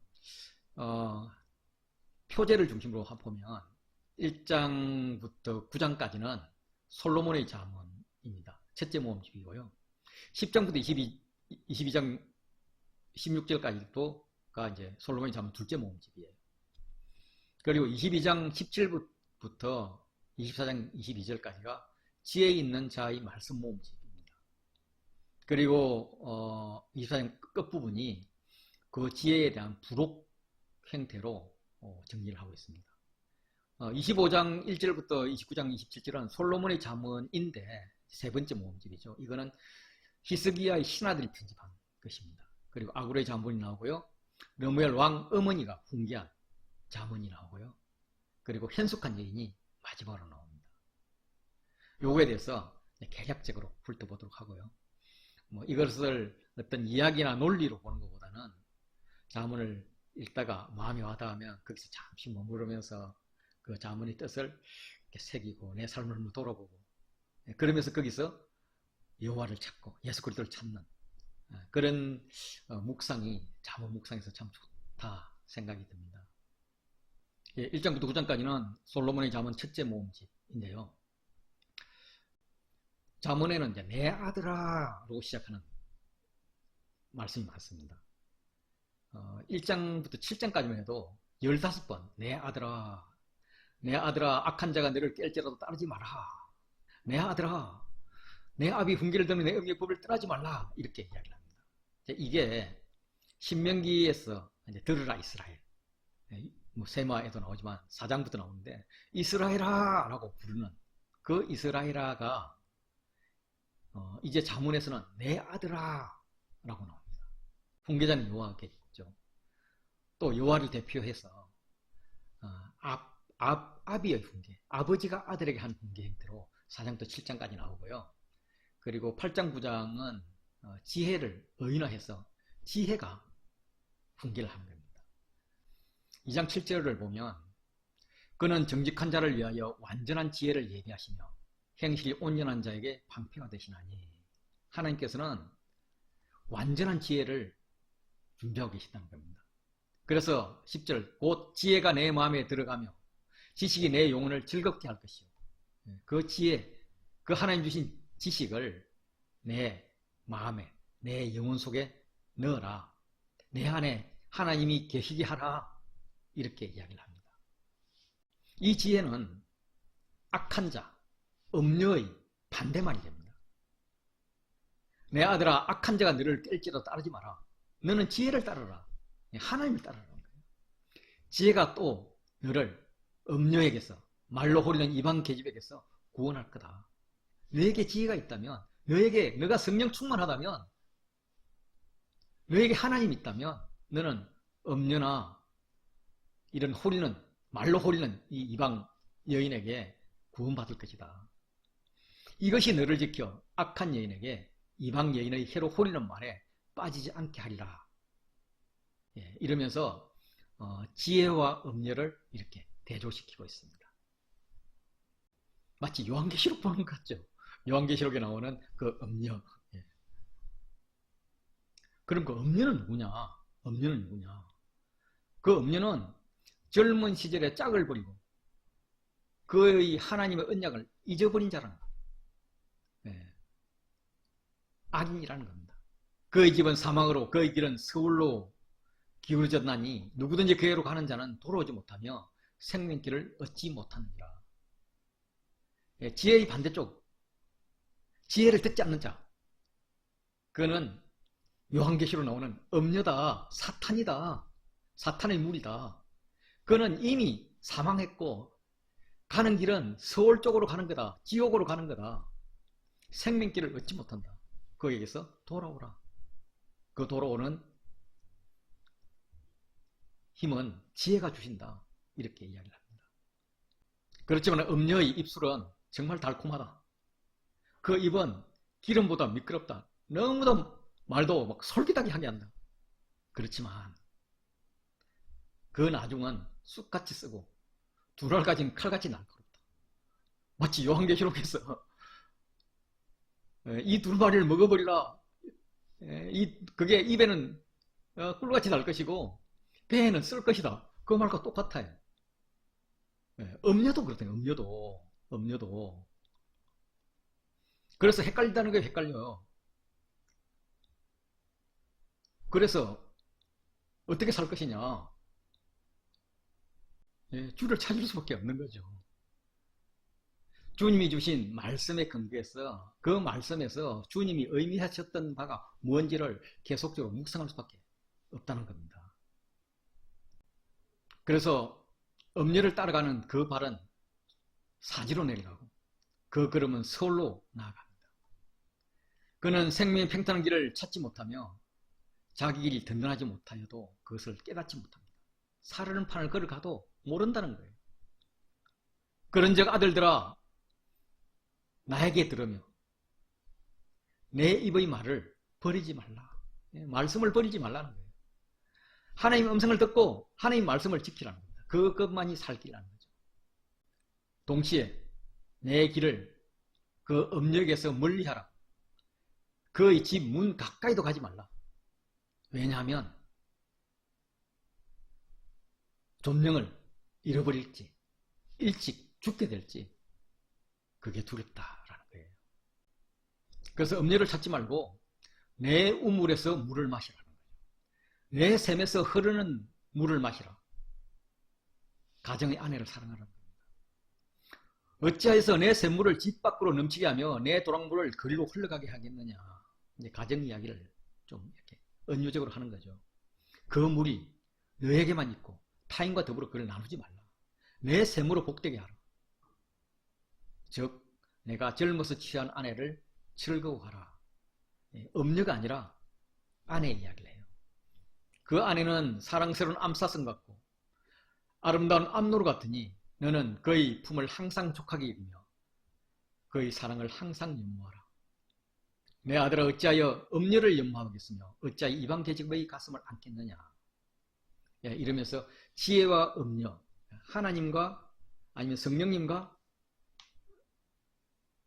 표제를 중심으로 보면 1장부터 9장까지는 솔로몬의 잠언입니다. 첫째 모음집이고요. 10장부터 22장 16절까지가 이제 솔로몬의 잠언 둘째 모음집이에요. 그리고 22장 17부터 24장 22절까지가 지혜 있는 자의 말씀 모음집입니다. 그리고 24장 끝부분이 그 지혜에 대한 부록 형태로 정리를 하고 있습니다. 25장 1절부터 29장 27절은 솔로몬의 잠언인데 세 번째 모음집이죠. 이거는 히스기야의 신하들이 편집한 것입니다. 그리고 아굴의 잠언이 나오고요. 르무엘 왕 어머니가 훈계한 잠언이 나오고요. 그리고 현숙한 여인이 마지막으로 나옵니다. 요거에 대해서 개략적으로 훑어보도록 하고요. 이것을 어떤 이야기나 논리로 보는 것보다는 잠언을 읽다가 마음이 와닿으면 거기서 잠시 머무르면서 그 잠언의 뜻을 이렇게 새기고 내 삶을 한번 돌아보고 그러면서 거기서 여호와를 찾고 예수 그리스도를 찾는 그런 묵상이 잠언 묵상에서 참 좋다 생각이 듭니다. 1장부터 9장까지는 솔로몬의 잠언 첫째 모음집인데요. 잠언에는 이제 내 아들아로 시작하는 말씀이 많습니다. 1장부터 7장까지만 해도 15번 내 아들아, 내 아들아, 악한 자가 너를 깰지라도 따르지 마라. 내 아들아, 내 아비 훈계를 듣는 내 어미의 법을 떠나지 말라. 이렇게 이야기를 합니다. 이게 신명기에서 이제 들으라 이스라엘, 세마에도 나오지만 4장부터 나오는데 이스라엘아 라고 부르는 그 이스라엘아가 이제 잠언에서는 내 아들아 라고 나옵니다. 훈계자는 여호와겠죠. 또 여호와를 대표해서 아비의 훈계, 아버지가 아들에게 한 훈계 형태로 4장부터 7장까지 나오고요. 그리고 8장 9장은 지혜를 의인화해서 지혜가 훈계를 하는 겁니다. 2장 7절을 보면 그는 정직한 자를 위하여 완전한 지혜를 예비하시며 행실이 온전한 자에게 방패가 되시나니, 하나님께서는 완전한 지혜를 준비하고 계시다는 겁니다. 그래서 10절 곧 지혜가 내 마음에 들어가며 지식이 내 영혼을 즐겁게 할 것이요, 그 지혜, 그 하나님 주신 지식을 내 마음에, 내 영혼 속에 넣어라. 내 안에 하나님이 계시게 하라. 이렇게 이야기를 합니다. 이 지혜는 악한 자, 음녀의 반대말이 됩니다. 내 아들아, 악한 자가 너를 깰지라도 따르지 마라. 너는 지혜를 따르라. 하나님을 따르라는 거예요. 지혜가 또 너를 음녀에게서, 말로 호리는 이방 계집에게서 구원할 거다. 너에게 지혜가 있다면, 너가 성령 충만하다면, 너에게 하나님이 있다면 너는 음녀나 이런 호리는, 말로 호리는 이 이방 여인에게 구원받을 것이다. 이것이 너를 지켜 악한 여인에게, 이방 여인의 해로 호리는 말에 빠지지 않게 하리라. 이러면서 지혜와 음녀를 이렇게 대조시키고 있습니다. 마치 요한계시록 보는 것 같죠? 요한계시록에 나오는 그 음녀. 그럼 그 음녀는 누구냐? 음녀는 누구냐? 그 음녀는 젊은 시절에 짝을 버리고 그의 하나님의 언약을 잊어버린 자라는 겁니다. 악인이라는 겁니다. 그의 집은 사망으로, 그의 길은 서울로 기울어졌나니 누구든지 그에로 가는 자는 돌아오지 못하며 생명길을 얻지 못하느니라. 예, 지혜의 반대쪽, 지혜를 듣지 않는 자, 그는 요한계시로 나오는 음녀다, 사탄이다, 사탄의 무리다. 그는 이미 사망했고 가는 길은 서울 쪽으로 가는 거다, 지옥으로 가는 거다. 생명길을 얻지 못한다. 거기에서 돌아오라. 그 돌아오는 힘은 지혜가 주신다. 이렇게 이야기를 합니다. 그렇지만 음녀의 입술은 정말 달콤하다. 그 입은 기름보다 미끄럽다. 너무도 말도 막 솔깃하게 하게 한다. 그렇지만 그 나중은 쑥같이 쓰고 둘알 가진 칼같이 날카롭다. 마치 요한계시록에서 이 두 마리를 먹어버리라. 그게 입에는 꿀같이 날 것이고 배에는 쓸 것이다. 그 말과 똑같아요. 음료도 그렇대요. 음료도. 그래서 헷갈린다는 게 헷갈려요. 그래서 어떻게 살 것이냐. 주를 찾을 수밖에 없는 거죠. 주님이 주신 말씀에 근거해서 그 말씀에서 주님이 의미하셨던 바가 무엇인지를 계속적으로 묵상할 수밖에 없다는 겁니다. 그래서 음료를 따라가는 그 발은 사지로 내려가고 그 걸음은 서울로 나아갑니다. 그는 생명의 평탄한 길을 찾지 못하며 자기 길이 든든하지 못하여도 그것을 깨닫지 못합니다. 사르는 판을 걸어가도 모른다는 거예요. 그런즉 아들들아 나에게 들으며 내 입의 말을 버리지 말라. 말씀을 버리지 말라는 거예요. 하나님의 음성을 듣고 하나님의 말씀을 지키라는 겁니다. 그것만이 살 길이라는 거죠. 동시에 내 길을 그 음력에서 멀리하라. 그의 집 문 가까이도 가지 말라. 왜냐하면 존명을 잃어버릴지 일찍 죽게 될지 그게 두렵다라는 거예요. 그래서 음료를 찾지 말고 내 우물에서 물을 마시라는 거예요. 내 샘에서 흐르는 물을 마시라. 가정의 아내를 사랑하라는 겁니다. 어찌하여서 내 샘물을 집 밖으로 넘치게 하며 내 도랑물을 그리로 흘러가게 하겠느냐. 이제 가정 이야기를 좀 이렇게 은유적으로 하는 거죠. 그 물이 너에게만 있고 타인과 더불어 그를 나누지 말라. 내 샘으로 복되게 하라. 즉 내가 젊어서 취한 아내를 즐거워하라. 음녀가 아니라 아내의 이야기를 해요. 그 아내는 사랑스러운 암사슴 같고 아름다운 암노루 같으니 너는 그의 품을 항상 족하게 입으며 그의 사랑을 항상 연모하라. 내 아들아 어찌하여 음녀를 연모하겠으며 어찌하여 이방 계집의 가슴을 안겠느냐. 이러면서 지혜와 음녀, 하나님과 아니면 성령님과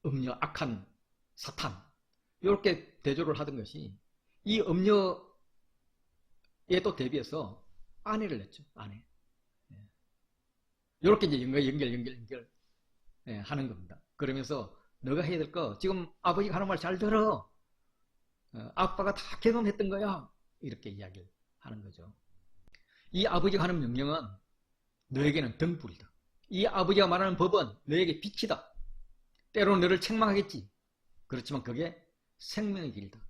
음녀, 악한 사탄 이렇게 대조를 하던 것이 이 음녀에 또 대비해서 아내를 냈죠. 아내. 이렇게 이제 연결 하는 겁니다. 그러면서 너가 해야 될 거 지금 아버지가 하는 말 잘 들어. 아빠가 다 경험했던 거야. 이렇게 이야기를 하는 거죠. 이 아버지가 하는 명령은 너에게는 등불이다. 이 아버지가 말하는 법은 너에게 빛이다. 때로는 너를 책망하겠지. 그렇지만 그게 생명의 길이다.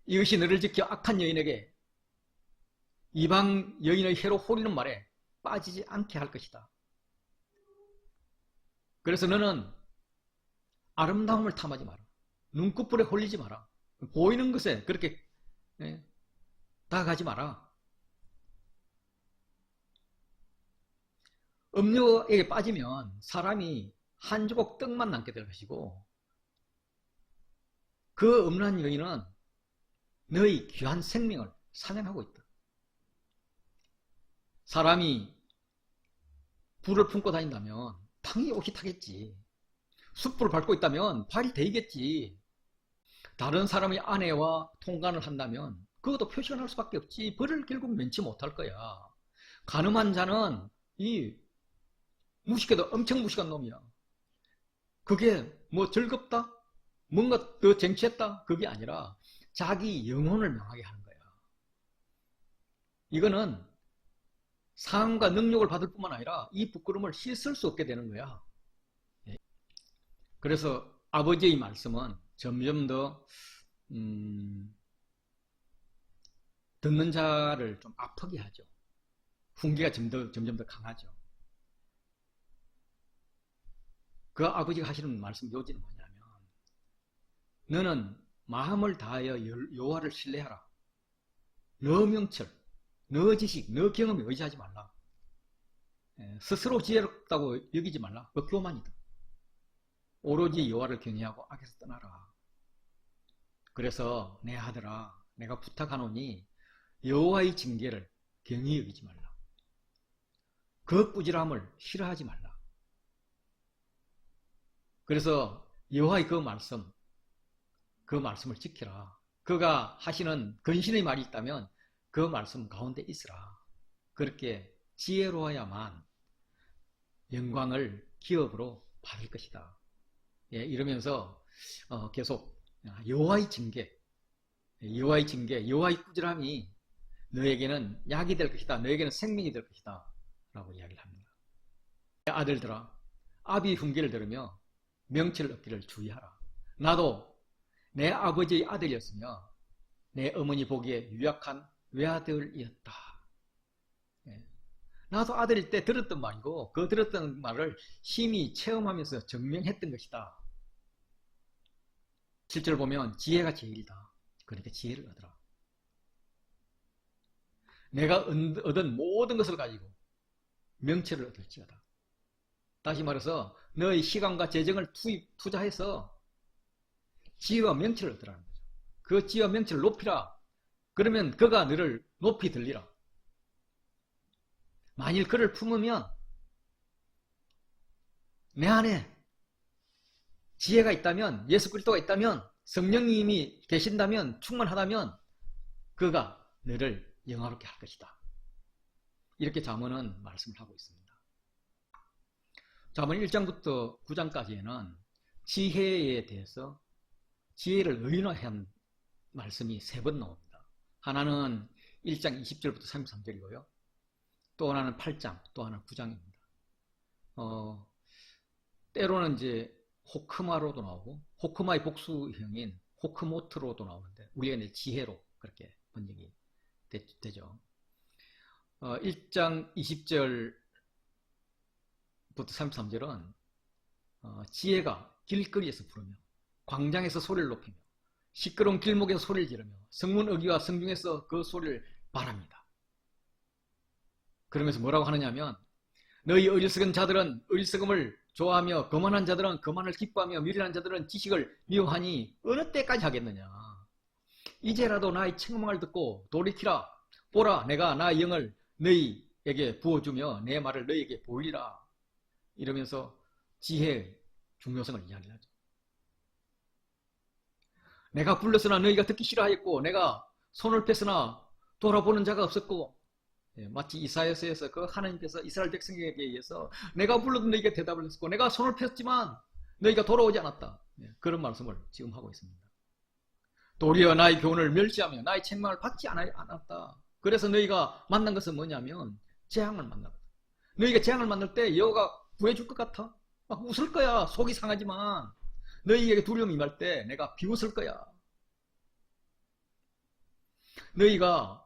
이것이 너를 지켜 악한 여인에게 이방 여인의 해로 호리는 말에 빠지지 않게 할 것이다. 그래서 너는 아름다움을 탐하지 마라. 눈꺼풀에 홀리지 마라. 보이는 것에 그렇게 다가가지 마라. 음료에 빠지면 사람이 한 조각 떡만 남게 될 것이고 그 음란한 여인은 너의 귀한 생명을 사냥하고 있다. 사람이 불을 품고 다닌다면 당연히 옷이 타겠지. 숯불을 밟고 있다면 발이 데이겠지. 다른 사람의 아내와 통관을 한다면 그것도 표시가 날 수밖에 없지. 벌을 결국 면치 못할 거야. 가늠한 자는 이 무식해도 엄청 무식한 놈이야. 그게 뭐 즐겁다? 뭔가 더 쟁취했다? 그게 아니라 자기 영혼을 명하게 하는 거야. 이거는 상과 능력을 받을 뿐만 아니라 이 부끄러움을 씻을 수 없게 되는 거야. 예. 그래서 아버지의 말씀은 점점 더 듣는 자를 좀 아프게 하죠. 훈계가 점점 더 강하죠. 그 아버지가 하시는 말씀 요지는 뭐냐면, 너는 마음을 다하여 여호와를 신뢰하라. 너 명철, 너 지식, 너 경험에 의지하지 말라. 스스로 지혜롭다고 여기지 말라. 그 교만이다. 오로지 여호와를 경외하고 악에서 떠나라. 그래서 내 아들아, 내가 부탁하노니 여호와의 징계를 경히 여기지 말라. 그 꾸지람을 싫어하지 말라. 그래서 여호와의 그 말씀을 지키라. 그가 하시는 근신의 말이 있다면 그 말씀 가운데 있으라. 그렇게 지혜로워야만 영광을 기업으로 받을 것이다. 예, 이러면서 계속 여호와의 징계, 여호와의 꾸지람이 너에게는 약이 될 것이다. 너에게는 생명이 될 것이다. 라고 이야기를 합니다. 아들들아, 아비의 훈계를 들으며 명철을 얻기를 주의하라. 나도 내 아버지의 아들이었으며 내 어머니 보기에 유약한 외아들이었다. 예. 나도 아들일 때 들었던 말이고 그 들었던 말을 심히 체험하면서 증명했던 것이다. 실제로 보면 지혜가 제일이다. 그러니까 지혜를 얻으라. 내가 얻은 모든 것을 가지고 명철을 얻을지어다. 다시 말해서 너의 시간과 재정을 투자해서 지혜와 명철을 얻으라는 거죠. 그 지혜와 명철을 높이라. 그러면 그가 너를 높이 들리라. 만일 그를 품으면 내 안에 지혜가 있다면, 예수 그리스도가 있다면, 성령님이 계신다면, 충만하다면 그가 너를 영화롭게 할 것이다. 이렇게 잠언은 말씀을 하고 있습니다. 잠언 1장부터 9장까지에는 지혜에 대해서 지혜를 의논한 말씀이 3번 나옵니다. 하나는 1장 20절부터 33절이고요. 또 하나는 8장, 또 하나는 9장입니다. 때로는 이제 호크마로도 나오고 호크마의 복수형인 호크모트로도 나오는데 우리가 이제 지혜로 그렇게 번역이 되죠. 1장 20절부터 33절은 지혜가 길거리에서 부르며 광장에서 소리를 높이며 시끄러운 길목에서 소리를 지르며 성문 어귀와 성중에서 그 소리를 말합니다. 그러면서 뭐라고 하느냐면, 너희 어리석은 자들은 어리석음을 좋아하며 거만한 자들은 거만을 기뻐하며 미련한 자들은 지식을 미워하니 어느 때까지 하겠느냐. 이제라도 나의 책망을 듣고 돌이키라. 보라, 내가 나의 영을 너희에게 부어주며 내 말을 너희에게 보이리라. 이러면서 지혜의 중요성을 이야기하죠. 내가 불렀으나 너희가 듣기 싫어하였고 내가 손을 폈으나 돌아보는 자가 없었고, 마치 이사야서에서 그 하나님께서 이스라엘 백성에게 의해서 내가 불러도 너희가 대답을 했었고 내가 손을 폈지만 너희가 돌아오지 않았다. 그런 말씀을 지금 하고 있습니다. 도리어 나의 교훈을 멸시하며 나의 책망을 받지 않았다. 그래서 너희가 만난 것은 뭐냐면 재앙을 만났다. 너희가 재앙을 만날 때 여호와가 구해줄 것 같아? 막 웃을 거야. 속이 상하지만 너희에게 두려움이 임할 때 내가 비웃을 거야. 너희가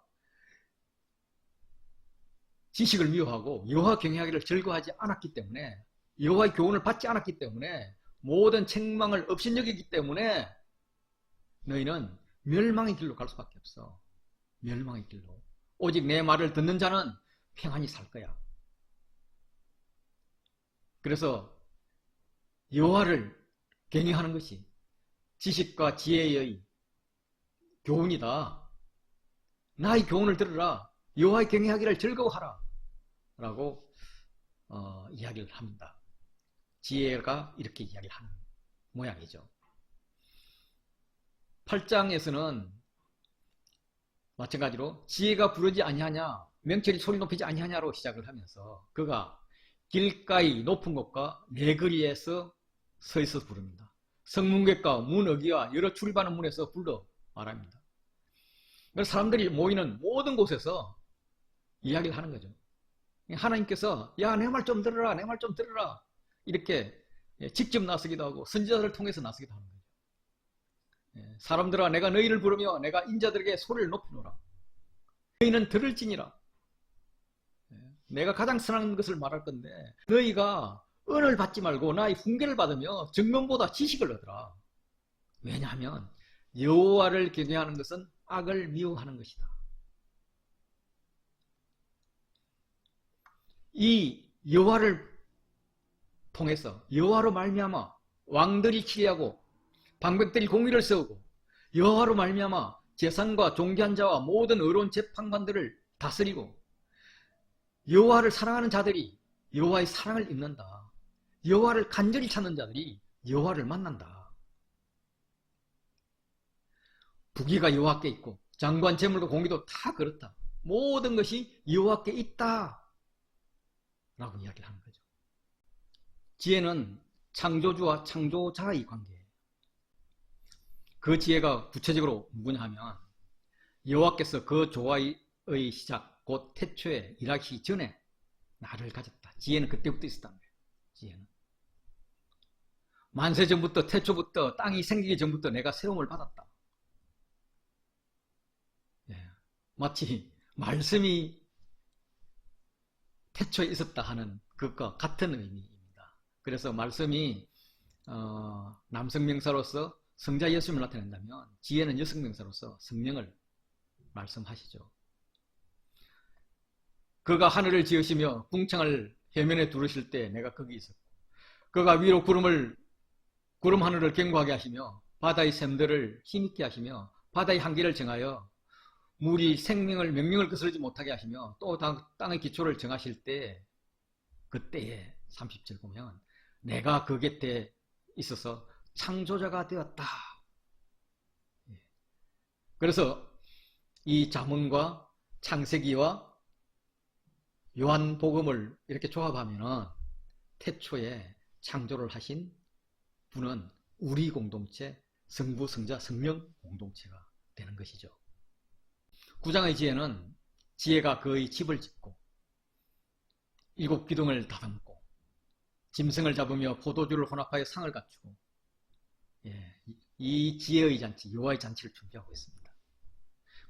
지식을 미워하고 여호와 경외하기를 즐거워하지 않았기 때문에, 여호와의 교훈을 받지 않았기 때문에, 모든 책망을 업신여기기 때문에 너희는 멸망의 길로 갈 수밖에 없어. 멸망의 길로. 오직 내 말을 듣는 자는 평안히 살 거야. 그래서 여호와를 경외하는 것이 지식과 지혜의 교훈이다. 나의 교훈을 들으라. 여호와의 경외하기를 즐거워하라. 라고 이야기를 합니다. 지혜가 이렇게 이야기를 하는 모양이죠. 8장에서는 마찬가지로 지혜가 부르지 아니하냐, 명철이 소리 높이지 아니하냐로 시작을 하면서 그가 길가의 높은 곳과 내거리에서 서 있어서 부릅니다. 성문객과 문 어귀와 여러 출입하는 문에서 불러 말합니다. 그래서 사람들이 모이는 모든 곳에서 이야기를 하는 거죠. 하나님께서 야, 내 말 좀 들어라, 내 말 좀 들어라, 이렇게 직접 나서기도 하고 선지자들을 통해서 나서기도 하는 거죠. 사람들아, 내가 너희를 부르며 내가 인자들에게 소리를 높이노라. 너희는 들을지니라. 내가 가장 선한 것을 말할 건데 너희가 은을 받지 말고 나의 훈계를 받으며 증명보다 지식을 얻으라. 왜냐하면 여호와를 경외하는 것은 악을 미워하는 것이다. 이 여호와를 통해서 여호와로 말미암아 왕들이 치리하고 방백들이 공의를 세우고 여호와로 말미암아 재산과 종기한 자와 모든 의로운 재판관들을 다스리고 여호와를 사랑하는 자들이 여호와의 사랑을 입는다. 여호와를 간절히 찾는 자들이 여호와를 만난다. 부귀가 여호와께 있고 장관 재물과 공의도 다 그렇다. 모든 것이 여호와께 있다 라고 이야기를 하는 거죠. 지혜는 창조주와 창조자의 관계예요. 그 지혜가 구체적으로 누구냐 하면 여호와께서 그 조화의 시작 곧 태초에 일하기 전에 나를 가졌다. 지혜는 그때부터 있었다는 거예요. 지혜는 만세 전부터, 태초부터, 땅이 생기기 전부터 내가 세움을 받았다. 마치 말씀이 태초에 있었다 하는 것과 같은 의미입니다. 그래서 말씀이 남성명사로서 성자 예수님을 나타낸다면 지혜는 여성명사로서 성령을 말씀하시죠. 그가 하늘을 지으시며 궁창을 해면에 두르실 때 내가 거기 있었고 그가 위로 구름 하늘을 견고하게 하시며 바다의 샘들을 힘있게 하시며 바다의 한계를 정하여 물이 명령을 거스르지 못하게 하시며 또 땅의 기초를 정하실 때 그때에 30절 보면 내가 그 곁에 있어서 창조자가 되었다. 그래서 이 잠언과 창세기와 요한복음을 이렇게 조합하면 태초에 창조를 하신 분은 우리 공동체, 성부, 성자, 성령 공동체가 되는 것이죠. 구장의 지혜는 지혜가 그의 집을 짓고 일곱 기둥을 다듬고 짐승을 잡으며 포도주를 혼합하여 상을 갖추고 이 지혜의 잔치, 여호와의 잔치를 준비하고 있습니다.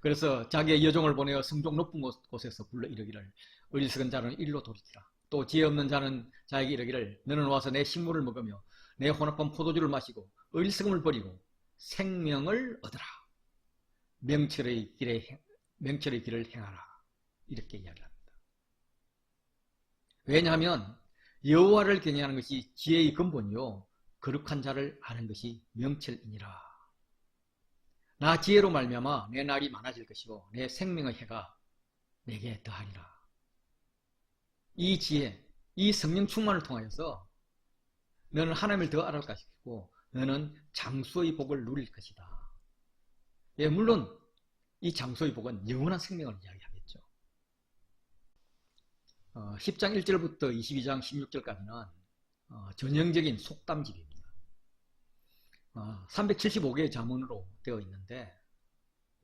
그래서 자기의 여종을 보내어 성종 높은 곳에서 불러 이르기를 어리석은 자는 일로 돌이키라. 또 지혜 없는 자는 자에게 이르기를 너는 와서 내 식물을 먹으며 내 혼합한 포도주를 마시고 어리석음을 버리고 생명을 얻으라. 명철의 길을 행하라. 이렇게 이야기합니다. 왜냐하면 여호와를 경외하는 것이 지혜의 근본이요 거룩한 자를 아는 것이 명철이니라. 나 지혜로 말미암아 내 날이 많아질 것이고 내 생명의 해가 내게 더하리라. 이 지혜, 이 성령 충만을 통하여서 너는 하나님을 더 알아갈 것이고 너는 장수의 복을 누릴 것이다. 물론 이 장수의 복은 영원한 생명을 이야기하겠죠. 10장 1절부터 22장 16절까지는 전형적인 속담집입니다. 375개의 자문으로 되어 있는데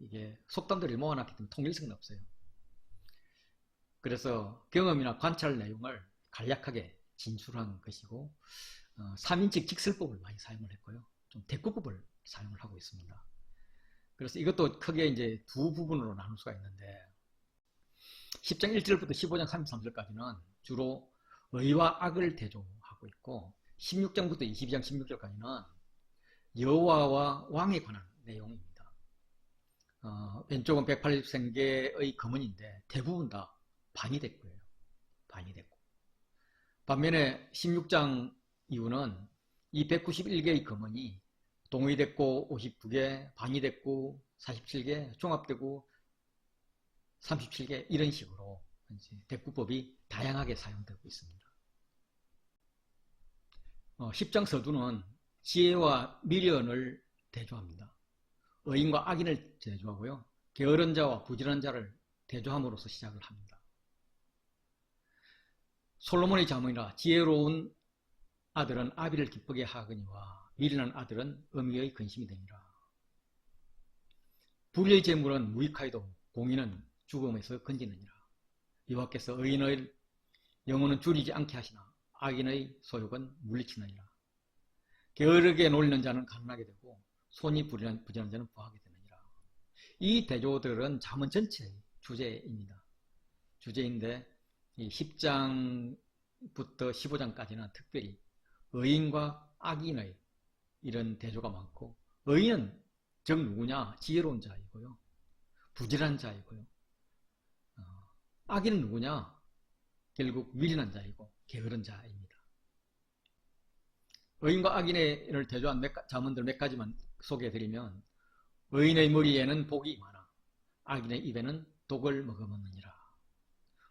이게 속담들을 모아놨기 때문에 통일성은 없어요. 그래서 경험이나 관찰 내용을 간략하게 진술한 것이고 3인칭 직설법을 많이 사용을 했고요. 좀 대꾸법을 사용을 하고 있습니다. 그래서 이것도 크게 이제 두 부분으로 나눌 수가 있는데 10장 1절부터 15장 33절까지는 주로 의와 악을 대조하고 있고 16장부터 22장 16절까지는 여호와와 왕에 관한 내용입니다. 왼쪽은 180생계의 금언인데 대부분 다 반이됐고요. 반이됐고 반면에 16장 이후는 이 191개의 금언이 동의됐고 59개, 반이됐고 47개, 종합되고 37개 이런 식으로 대꾸법이 다양하게 사용되고 있습니다. 10장 서두는 지혜와 미련을 대조합니다. 의인과 악인을 대조하고요. 게으른 자와 부지런한 자를 대조함으로써 시작을 합니다. 솔로몬의 자문이라 지혜로운 아들은 아비를 기쁘게 하거니와 미련한 아들은 어미의 근심이 되니라. 불의의 재물은 무익하여도 공의는 죽음에서 건지느니라. 여호와께서 의인의 영혼은 줄이지 않게 하시나 악인의 소욕은 물리치느니라. 게으르게 놀리는 자는 가난하게 되고 손이 부지런한 자는 부하게 되느니라. 이 대조들은 잠언 전체의 주제입니다. 주제인데 이 10장부터 15장까지는 특별히 의인과 악인의 이런 대조가 많고, 의인은 즉 누구냐? 지혜로운 자이고요, 부지런한 자이고요. 악인은 누구냐? 결국 미련한 자이고 게으른 자입니다. 의인과 악인을 대조한 잠언들 몇 가지만 소개해드리면, 의인의 머리에는 복이 많아 악인의 입에는 독을 머금었느니라.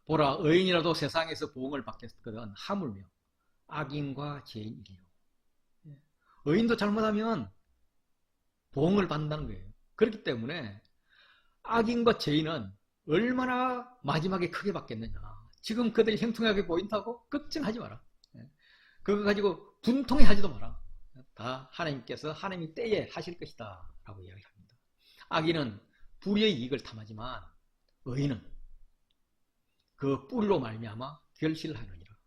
보라, 의인이라도 세상에서 보응을 받겠거든 하물며 악인과 죄인이리요. 의인도 잘못하면 보응을 받는다는 거예요. 그렇기 때문에 악인과 죄인은 얼마나 마지막에 크게 받겠느냐. 지금 그들이 형통하게 보인다고 걱정하지 마라. 그거 가지고 분통해 하지도 마라. 다 하나님께서 하나님이 때에 하실 것이다 라고 이야기합니다. 악인은 불의의 이익을 탐하지만 의인은 그 뿌리로 말미암아 결실을 하느니라.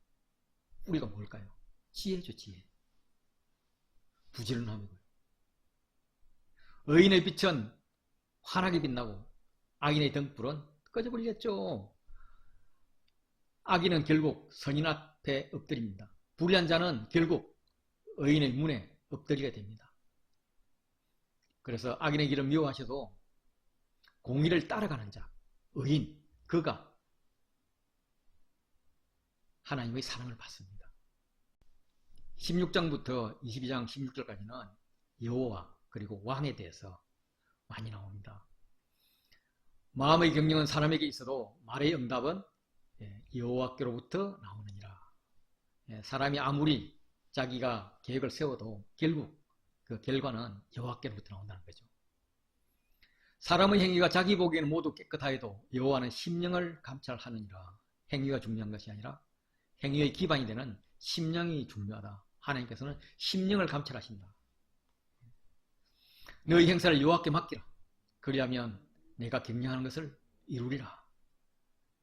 뿌리가 뭘까요? 지혜죠, 지혜. 부지런함이고요. 의인의 빛은 환하게 빛나고 악인의 등불은 꺼져버리겠죠. 악인은 결국 선인 앞에 엎드립니다. 불의한 자는 결국 의인의 문에 엎드리게 됩니다. 그래서 악인의 길을 미워하셔도 공의를 따라가는 자, 의인, 그가 하나님의 사랑을 받습니다. 16장부터 22장 16절까지는 여호와 그리고 왕에 대해서 많이 나옵니다. 마음의 경영은 사람에게 있어도 말의 응답은 여호와께로부터 나오느니라. 사람이 아무리 자기가 계획을 세워도 결국 그 결과는 여호와께로부터 나온다는 거죠. 사람의 행위가 자기 보기에는 모두 깨끗하여도 여호와는 심령을 감찰하느니라. 행위가 중요한 것이 아니라 행위의 기반이 되는 심령이 중요하다. 하나님께서는 심령을 감찰하신다. 너희 행사를 여호와께 맡기라. 그리하면 내가 경영하는 것을 이루리라.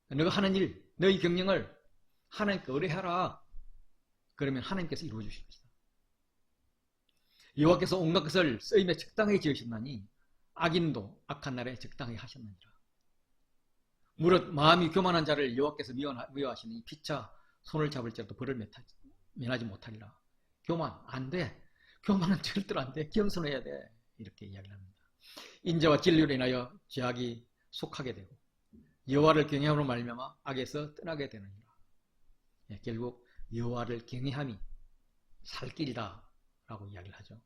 너가 하는 일, 너희 경영을 하나님께 의뢰하라. 그러면 하나님께서 이루어 주실 것이다. 여호와께서 온갖 것을 쓰임에 적당하게 지으셨나니 악인도 악한 날에 적당하게 하셨느니라. 무릇 마음이 교만한 자를 여호와께서 미워하시니 피차 손을 잡을지라도 벌을 면하지 못하리라. 교만 안 돼. 교만은 절대로 안 돼. 겸손해야 돼. 이렇게 이야기를 합니다. 인자와 진리로 인하여 죄악이 속하게 되고 여호와를 경외함으로 말미암아 악에서 떠나게 되느니라. 결국 여호와를 경외함이 살 길이다 라고 이야기를 하죠.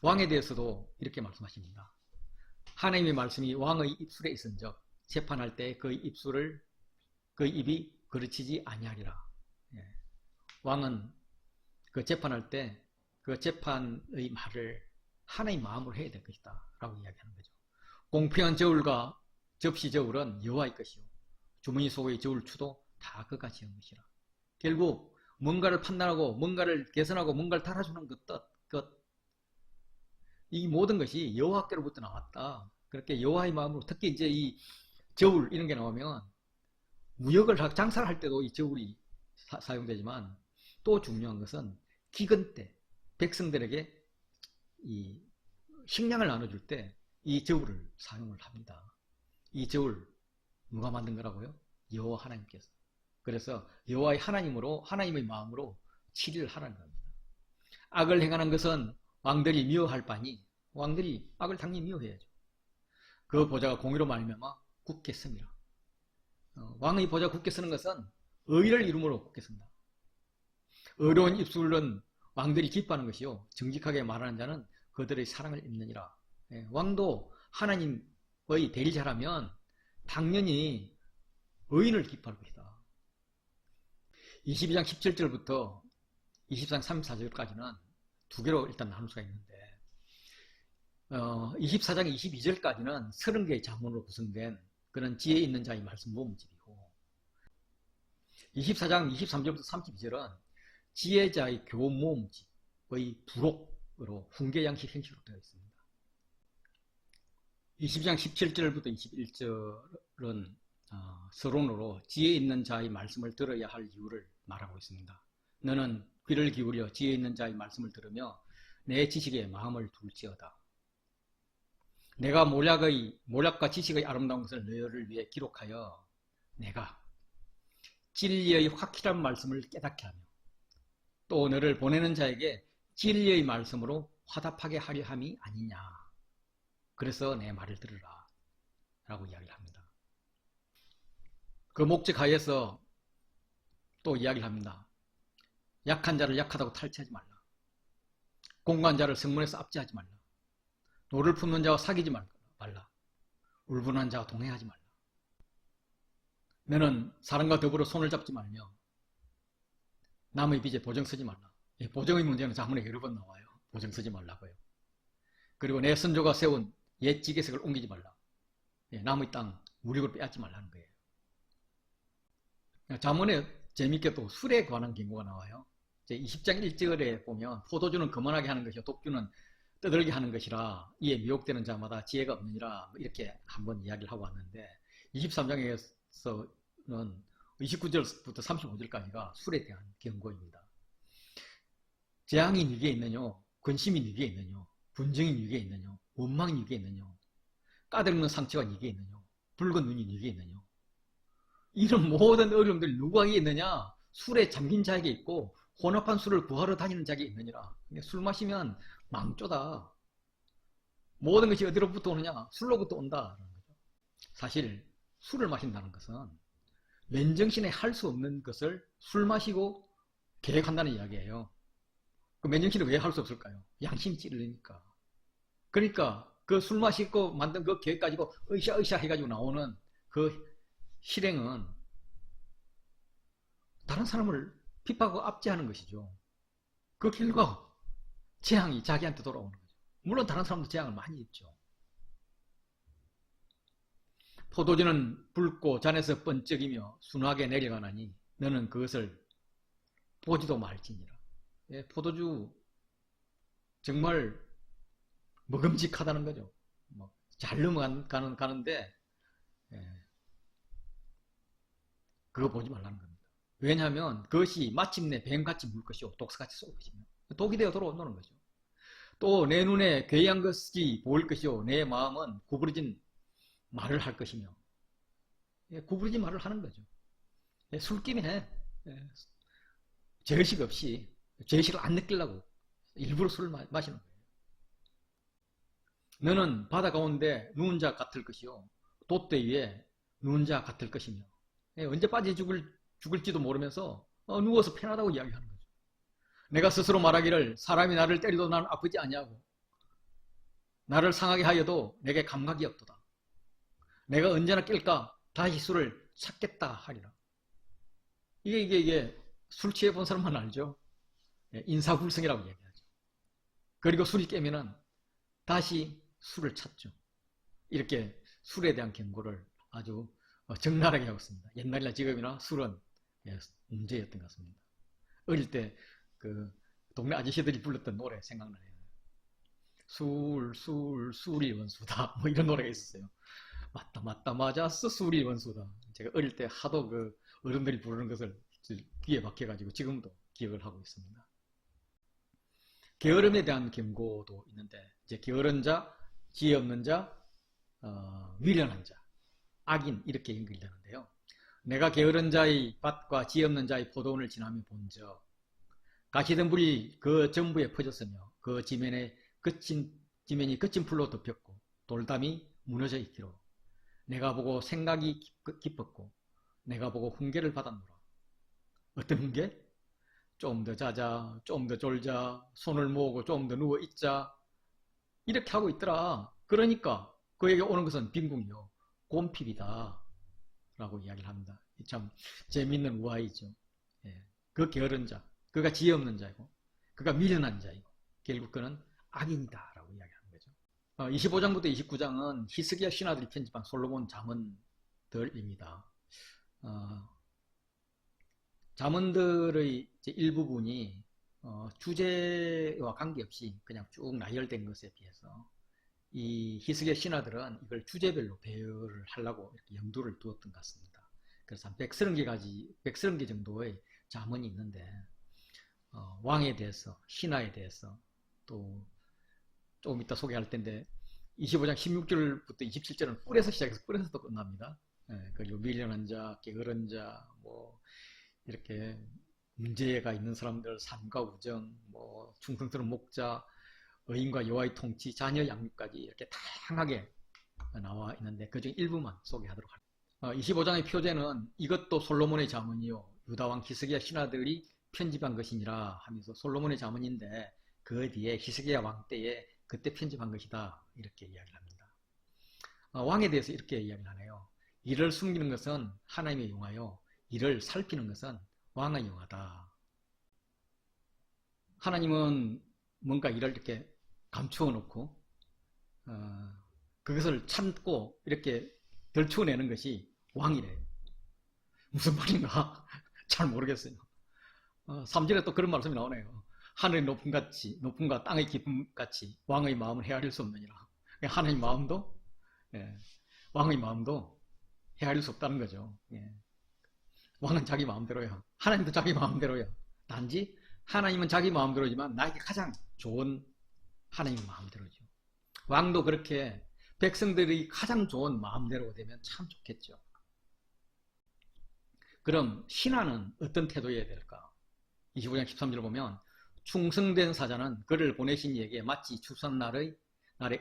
왕에 대해서도 이렇게 말씀하십니다. 하나님의 말씀이 왕의 입술에 있은즉 재판할 때 그의 입이 거르치지 아니하리라. 왕은 그 재판할 때 그 재판의 말을 하나의 마음으로 해야 될 것이다 라고 이야기하는 거죠. 공평한 저울과 접시 저울은 여호와의 것이요 주머니 속의 저울추도 다 그가 지은 것이라. 결국 뭔가를 판단하고 뭔가를 개선하고 뭔가를 달아주는 것, 이 모든 것이 여호와께로부터 나왔다. 그렇게 여호와의 마음으로, 특히 이제 이 저울 이런 게 나오면 무역을 장사를 할 때도 이 저울이 사용되지만 또 중요한 것은 기근 때 백성들에게 이 식량을 나눠줄 때 이 저울을 사용을 합니다. 이 저울 누가 만든 거라고요? 여호와 하나님께서. 그래서 여호와의 하나님의 마음으로 치리를 하라는 겁니다. 악을 행하는 것은 왕들이 미워할 바니 왕들이 악을 당연히 미워해야죠. 그 보좌가 공의로 말미암아 굳게 씁니다. 왕의 보좌가 굳게 쓰는 것은 의를 이름으로 굳게 쓴다. 의로운 입술은 왕들이 기뻐하는 것이요 정직하게 말하는 자는 그들의 사랑을 입느니라. 왕도 하나님의 대리자라면 당연히 의인을 기뻐할 것이다. 22장 17절부터 23장 34절까지는 두 개로 일단 나눌 수가 있는데 24장 22절까지는 30개의 잠언으로 구성된 그런 지혜 있는 자의 말씀 모음집이고 24장 23절부터 32절은 지혜자의 교훈 모음집의 부록으로 훈계 양식 형식으로 되어 있습니다. 20장 17절부터 21절은 서론으로 지혜 있는 자의 말씀을 들어야 할 이유를 말하고 있습니다. 너는 귀를 기울여 지혜 있는 자의 말씀을 들으며 내 지식에 마음을 둘지어다. 내가 몰약과 지식의 아름다운 것을 너희를 위해 기록하여 내가 진리의 확실한 말씀을 깨닫게 하며 또 너를 보내는 자에게 진리의 말씀으로 화답하게 하려 함이 아니냐. 그래서 내 말을 들으라 라고 이야기를 합니다. 그 목적 하에서 또 이야기를 합니다. 약한 자를 약하다고 탈취하지 말라. 공고한 자를 성문에서 압제하지 말라. 노를 품는 자와 사귀지 말라. 울분한 자와 동행하지 말라. 너는 사람과 더불어 손을 잡지 말며 남의 빚에 보증 서지 말라. 보증의 문제는 자문에 여러 번 나와요. 보증 서지 말라고요. 그리고 내 선조가 세운 옛 지계석을 옮기지 말라. 남의 땅 무력으로 빼앗지 말라는 거예요. 자문에 재밌게 또 술에 관한 경고가 나와요. 20장 1절에 보면 포도주는 거만하게 하는 것이요 독주는 떠들게 하는 것이라 이에 미혹되는 자마다 지혜가 없느니라 이렇게 한번 이야기를 하고 왔는데 23장에서는 29절부터 35절까지가 술에 대한 경고입니다. 재앙이 네게 있느냐, 근심이 네게 있느냐, 분정이 네게 있느냐, 원망이 네게 있느냐, 까닭없는 상처가 네게 있느냐, 붉은 눈이 네게 있느냐, 이런 모든 어려움들 누구에게 있느냐? 술에 잠긴 자에게 있고 혼합한 술을 구하러 다니는 자에게 있느니라. 술 마시면 망조다. 모든 것이 어디로부터 오느냐? 술로부터 온다. 사실 술을 마신다는 것은 맨정신에 할 수 없는 것을 술 마시고 계획한다는 이야기예요. 그 맨정신에 왜 할 수 없을까요? 양심이 찌르니까. 그러니까 그 술 마시고 만든 그 계획 가지고 으쌰으쌰 해가지고 나오는 그 실행은 다른 사람을 핍박하고 압제하는 것이죠. 그 결과 재앙이 자기한테 돌아오는 거죠. 물론 다른 사람도 재앙을 많이 입죠. 포도주는 붉고 잔에서 번쩍이며 순하게 내려가나니 너는 그것을 보지도 말지니라. 포도주 정말 먹음직하다는 거죠. 잘 넘어가는데 그거 보지 말라는 겁니다. 왜냐하면 그것이 마침내 뱀같이 물 것이요 독사같이 쏠 것이며 독이 되어 돌아온다는 거죠. 또 내 눈에 괴이한 것이 보일 것이요 내 마음은 구부러진 말을 할 것이며 구부러진 말을 하는 거죠. 술김에 죄의식 없이 죄의식을 안 느끼려고 일부러 술을 마시는 거예요. 너는 바다 가운데 누운 자 같을 것이요 돛대 위에 누운 자 같을 것이며 언제 빠져 죽을지도 모르면서 누워서 편하다고 이야기하는 거죠. 내가 스스로 말하기를 사람이 나를 때려도 나는 아프지 아니하고 나를 상하게 하여도 내게 감각이 없도다. 내가 언제나 깰까 다시 술을 찾겠다 하리라. 이게 술 취해 본 사람만 알죠. 인사불성이라고 얘기하죠. 그리고 술이 깨면은 다시 술을 찾죠. 이렇게 술에 대한 경고를 아주 적나라하게 하고 있습니다. 옛날이나 지금이나 술은 문제였던 것 같습니다. 어릴 때 그 동네 아저씨들이 불렀던 노래 생각나네요. 술이 원수다. 뭐 이런 노래가 있었어요. 맞다 맞았어 술이 원수다. 제가 어릴 때 하도 그 어른들이 부르는 것을 귀에 박혀가지고 지금도 기억을 하고 있습니다. 게으름에 대한 경고도 있는데 이제 게으른 자, 지혜 없는 자, 미련한 자, 악인 이렇게 연결되는데요. 내가 게으른 자의 밭과 지혜 없는 자의 포도원을 지나며 본적 가시덤불이 그 전부에 퍼졌으며 그 지면이 거친 풀로 덮였고 돌담이 무너져 있기로 내가 보고 생각이 깊었고 내가 보고 훈계를 받았노라. 어떤 훈계? 좀 더 자자, 좀 더 졸자, 손을 모으고 좀 더 누워 있자 이렇게 하고 있더라. 그러니까 그에게 오는 것은 빈궁이요 곰핍이다 라고 이야기를 합니다. 참 재미있는 우화이죠. 그 게으른 자, 그가 지혜 없는 자이고 그가 미련한 자이고 결국 그는 악인이다 라고 이야기하는 거죠. 25장부터 29장은 히스기야 신하들이 편집한 솔로몬 잠언들입니다. 잠언들의 일부분이 주제와 관계없이 그냥 쭉 나열된 것에 비해서 이 희석의 신하들은 이걸 주제별로 배열을 하려고 이렇게 염두를 두었던 것 같습니다. 그래서 한 130개 정도의 자문이 있는데, 왕에 대해서, 신하에 대해서, 또 조금 이따 소개할 텐데, 25장 16절부터 27절은 꿀에서 시작해서 꿀에서 또 끝납니다. 그리고 미련한 자, 게으른 자, 뭐, 이렇게 문제가 있는 사람들, 삶과 우정, 뭐, 충성스러운 목자, 의인과 여호와의 통치, 자녀 양육까지 이렇게 다양하게 나와 있는데 그중 일부만 소개하도록 합니다. 25장의 표제는 이것도 솔로몬의 자문이요 유다왕 히스기야 신하들이 편집한 것이니라 하면서 솔로몬의 자문인데 그 뒤에 히스기야 왕 때에 그때 편집한 것이다 이렇게 이야기를 합니다. 왕에 대해서 이렇게 이야기를 하네요. 이를 숨기는 것은 하나님의 용하여 이를 살피는 것은 왕의 용하다. 하나님은 뭔가 이를 이렇게 감추어 놓고 그것을 참고 이렇게 덜추어내는 것이 왕이래요. 무슨 말인가? 잘 모르겠어요. 3절에 또 그런 말씀이 나오네요. 하늘의 높음과 땅의 깊음 같이 왕의 마음을 헤아릴 수 없느니라. 하나님 마음도 왕의 마음도 헤아릴 수 없다는 거죠. 왕은 자기 마음대로야. 하나님도 자기 마음대로야. 단지 하나님은 자기 마음대로지만 나에게 가장 좋은 하나님 마음대로죠. 왕도 그렇게 백성들이 가장 좋은 마음대로 되면 참 좋겠죠. 그럼 신하는 어떤 태도여야 될까? 25장 13절 보면 충성된 사자는 그를 보내신 이에게 마치 추수한 날의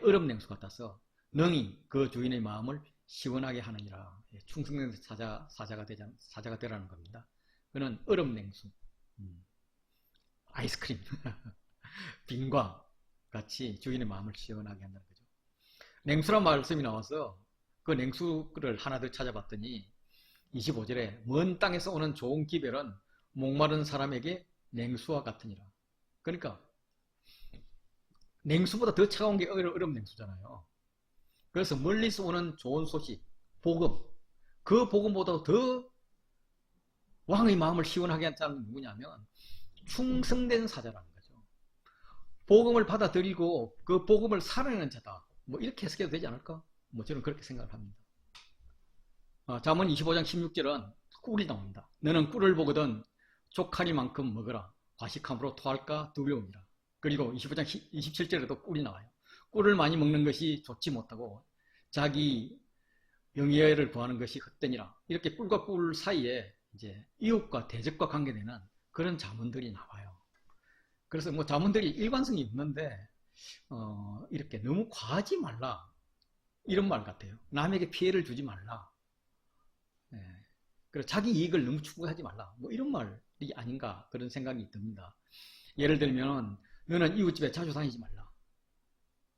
얼음 냉수 같아서 능히 그 주인의 마음을 시원하게 하느니라. 충성된 사자가 되라는 겁니다. 그는 얼음 냉수, 아이스크림, 빙과 같이 주인의 마음을 시원하게 한다는 거죠. 냉수란 말씀이 나와서 그 냉수를 하나 더 찾아봤더니 25절에 먼 땅에서 오는 좋은 기별은 목마른 사람에게 냉수와 같으니라. 그러니까 냉수보다 더 차가운 게 얼음 냉수잖아요. 그래서 멀리서 오는 좋은 소식, 복음, 그 복음보다 더 왕의 마음을 시원하게 한 사람은 누구냐면 충성된 사자라는 거죠. 복음을 받아들이고 그 복음을 살아내는 자다. 뭐 이렇게 해석해도 되지 않을까? 뭐 저는 그렇게 생각을 합니다. 잠언 25장 16절은 꿀이 나옵니다. 너는 꿀을 보거든 족하니만큼 먹어라. 과식함으로 토할까 두려움이라. 그리고 25장 27절에도 꿀이 나와요. 꿀을 많이 먹는 것이 좋지 못하고 자기 영예를 구하는 것이 헛되니라. 이렇게 꿀과 꿀 사이에 이제 이웃과 대적과 관계되는 그런 잠언들이 나와요. 그래서 뭐 잠언들이 일관성이 있는데 이렇게 너무 과하지 말라 이런 말 같아요. 남에게 피해를 주지 말라. 그리고 자기 이익을 너무 추구하지 말라. 뭐 이런 말이 아닌가 그런 생각이 듭니다. 예를 들면 너는 이웃집에 자주 다니지 말라.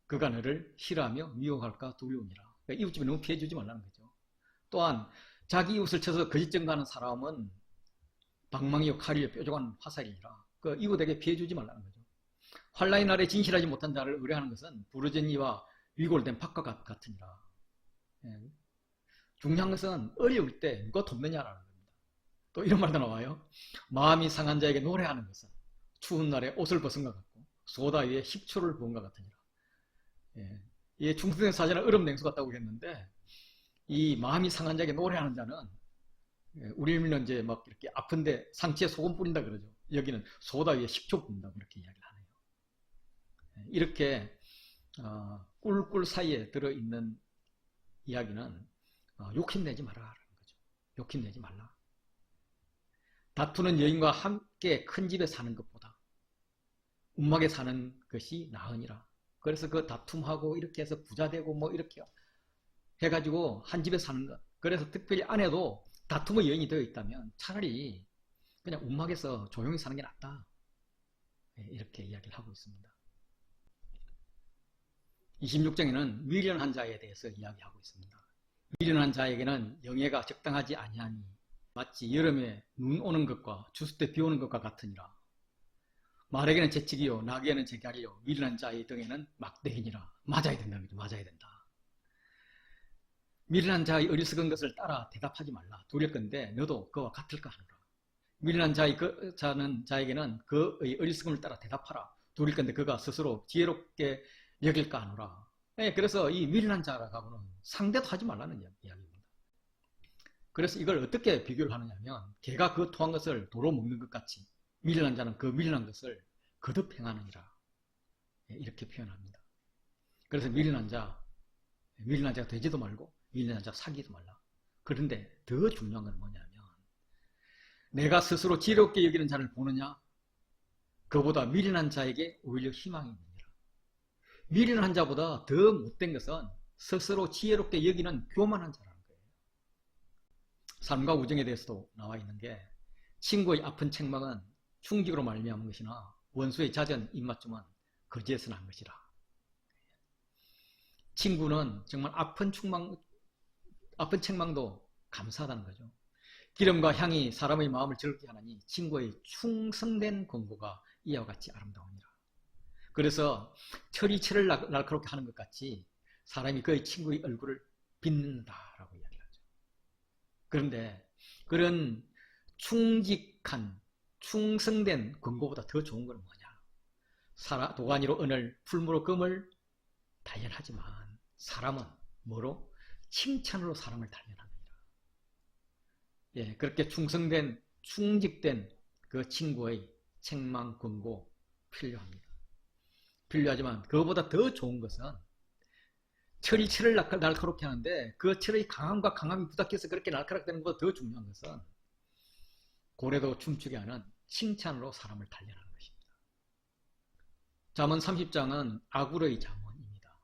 그가 너를 싫어하며 미워할까 두려움이라. 그러니까 이웃집에 너무 피해 주지 말라는 거죠. 또한 자기 이웃을 쳐서 거짓 증거하는 사람은 방망이요 칼이요 뾰족한 화살이니라. 그 이웃에게 피해 주지 말라는 거죠. 환난의 날에 진실하지 못한 자를 의뢰하는 것은 부르짖니와 위골된 팥과 같으니라. 중요한 것은 어려울 때 누가 돕느냐라는 겁니다. 또 이런 말도 나와요. 마음이 상한 자에게 노래하는 것은 추운 날에 옷을 벗은 것 같고 소다 위에 식초를 부은 것 같으니라. 이 충성된 사자는 얼음 냉수 같다고 했는데 이 마음이 상한 자에게 노래하는 자는 우리는 이제 막 이렇게 아픈데 상처에 소금 뿌린다 그러죠. 여기는 소다 위에 식초 뿌린다고 이렇게 이야기를 하네요. 이렇게 꿀꿀 사이에 들어있는 이야기는 욕심내지 말아라는 거죠. 욕심내지 말라. 다투는 여인과 함께 큰 집에 사는 것보다 움막에 사는 것이 나으니라. 그래서 그 다툼하고 이렇게 해서 부자되고 뭐 이렇게 해가지고 한 집에 사는 것. 그래서 특별히 아내도 다툼의 여인이 되어 있다면 차라리 그냥 움막에서 조용히 사는 게 낫다. 이렇게 이야기를 하고 있습니다. 26장에는 미련한 자에 대해서 이야기하고 있습니다. 미련한 자에게는 영예가 적당하지 아니하니 마치 여름에 눈 오는 것과 추수 때 비 오는 것과 같으니라. 말에게는 재치기요 나귀에는 재갈이요 미련한 자의 등에는 막대이니라. 맞아야 된다는 거죠. 맞아야 된다. 미련한 자의 어리석은 것을 따라 대답하지 말라. 두렵건대 너도 그와 같을까 하노라. 미련한 자에게는 그의 어리석음을 따라 대답하라. 두렵건대 그가 스스로 지혜롭게 여길까 하노라. 예, 그래서 이 미련한 자라고는 상대도 하지 말라는 이야기입니다. 그래서 이걸 어떻게 비교를 하느냐 하면 개가 그 토한 것을 도로 먹는 것 같이 미련한 자는 그 미련한 것을 거듭 행하느니라. 예, 이렇게 표현합니다. 그래서 미련한 자가 되지도 말고 미련한 자 사귀지도 말라. 그런데 더 중요한 건 뭐냐면 내가 스스로 지혜롭게 여기는 자를 보느냐 그보다 미련한 자에게 오히려 희망이 있느니라. 미련한 자보다 더 못된 것은 스스로 지혜롭게 여기는 교만한 자라는 거예요. 삶과 우정에 대해서도 나와 있는 게 친구의 아픈 책망은 충직으로 말미암은 것이나 원수의 잦은 입맞춤은 거지에서 난 것이라. 친구는 정말 아픈 책망도 감사하다는 거죠. 기름과 향이 사람의 마음을 즐겁게 하나니 친구의 충성된 권고가 이와 같이 아름다우니라. 그래서 철이 철을 날카롭게 하는 것 같이 사람이 그의 친구의 얼굴을 빚는다라고 이야기하죠. 그런데 그런 충직한 충성된 권고보다 더 좋은 건 뭐냐? 도가니로 은을 풀무로 금을 단련하지만 사람은 뭐로? 칭찬으로 사람을 단련합니다. 예, 그렇게 충직된 그 친구의 책망, 권고 필요합니다. 필요하지만 그것보다 더 좋은 것은 철이 철을 날카롭게 하는데 그 철의 강함과 강함이 부닥쳐서 그렇게 날카롭게 것보다 더 중요한 것은 고래도 춤추게 하는 칭찬으로 사람을 단련하는 것입니다. 잠언 30장은 아굴의 잠언입니다.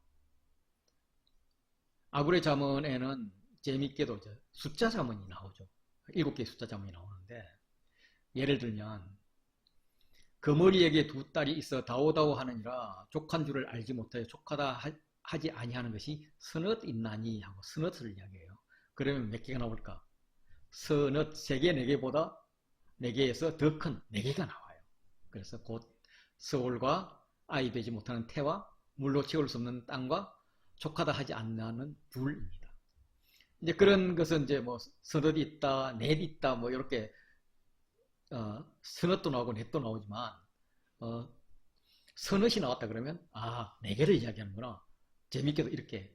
아굴의 잠언에는 재미있게도 숫자 잠언이 나오죠. 7개의 숫자 잠언이 나오는데 예를 들면 그 머리에게 두 딸이 있어 다오다오 하느니라 족한 줄을 알지 못하여 족하다 하지 아니하는 것이 서넛 있나니 하고 서넛을 이야기해요. 그러면 몇 개가 나올까? 서넛 3개, 4개보다 4개에서 더 큰 4개가 나와요. 그래서 곧 서울과 아이 되지 못하는 태와 물로 채울 수 없는 땅과 족하다 하지 않는 불입니다. 이제 그런 것은 이제 뭐 서넛이 있다, 넷이 있다, 뭐 이렇게 서넛도 나오고 넷도 나오지만 서넛이 나왔다 그러면 4개를 이야기하는구나. 재밌게도 이렇게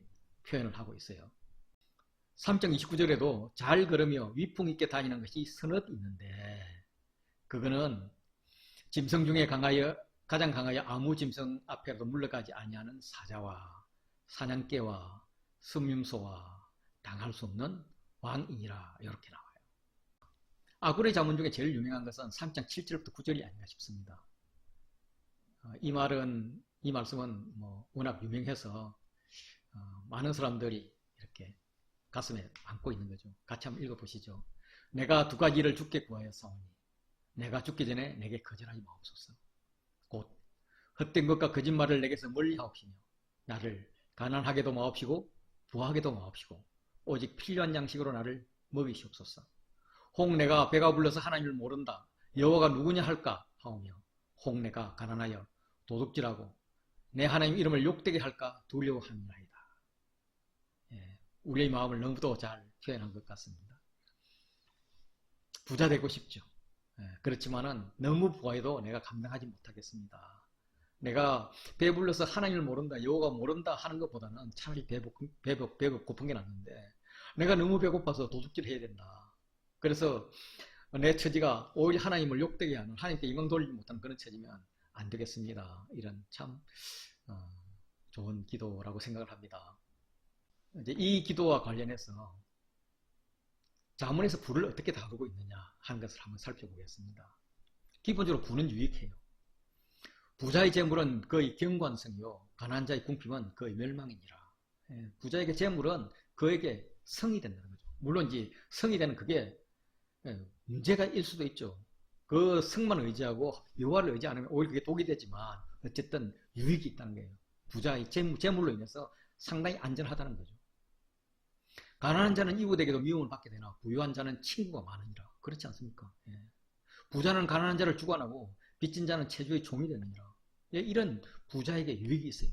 표현을 하고 있어요. 3장 29절에도 잘 걸으며 위풍 있게 다니는 것이 서넛 있는데 그거는 짐승 중에 가장 강하여 아무 짐승 앞에라도 물러가지 아니하는 사자와 사냥개와 섬임소와 당할 수 없는 왕이니라 이렇게 나와요. 아굴의 잠언 중에 제일 유명한 것은 3장 7절부터 9절이 아닌가 싶습니다. 이 말씀은 뭐 워낙 유명해서 많은 사람들이 이렇게 가슴에 안고 있는 거죠. 같이 한번 읽어보시죠. 내가 2가지를 주께 구하였사오니 내가 죽기 전에 내게 거절하지 마옵소서. 곧 헛된 것과 거짓말을 내게서 멀리 하옵시며 나를 가난하게도 마옵시고 부하게도 마옵시고 오직 필요한 양식으로 나를 먹이시옵소서. 혹 내가 배가 불러서 하나님을 모른다 여호와가 누구냐 할까 하오며 혹 내가 가난하여 도둑질하고 내 하나님 이름을 욕되게 할까 두려워함이나이다. 예, 우리의 마음을 너무도 잘 표현한 것 같습니다. 부자 되고 싶죠. 예, 그렇지만은 너무 부해도 내가 감당하지 못하겠습니다. 내가 배불러서 하나님을 모른다 여호와가 모른다 하는 것보다는 차라리 배고 고픈 게 낫는데 내가 너무 배고파서 도둑질 해야 된다. 그래서 내 처지가 오히려 하나님을 욕되게 하는 하나님께 영광 돌리지 못하는 그런 처지면 안 되겠습니다. 이런 참 좋은 기도라고 생각을 합니다. 이제 이 기도와 관련해서 잠언에서 부를 어떻게 다루고 있느냐 하는 것을 한번 살펴보겠습니다. 기본적으로 부는 유익해요. 부자의 재물은 거의 경관성이요 가난한 자의 궁핍은 거의 멸망이니라. 부자에게 재물은 그에게 성이 된다는 거죠. 물론 이제 성이 되는 그게 문제가 일 수도 있죠. 그 성만 의지하고 여호와를 의지 않으면 오히려 그게 독이 되지만 어쨌든 유익이 있다는 거예요. 부자의 재물로 인해서 상당히 안전하다는 거죠. 가난한 자는 이웃에게도 미움을 받게 되나 부유한 자는 친구가 많으니라. 그렇지 않습니까? 예. 부자는 가난한 자를 주관하고 빚진 자는 체주의 종이 되느니라. 예, 이런 부자에게 유익이 있어요.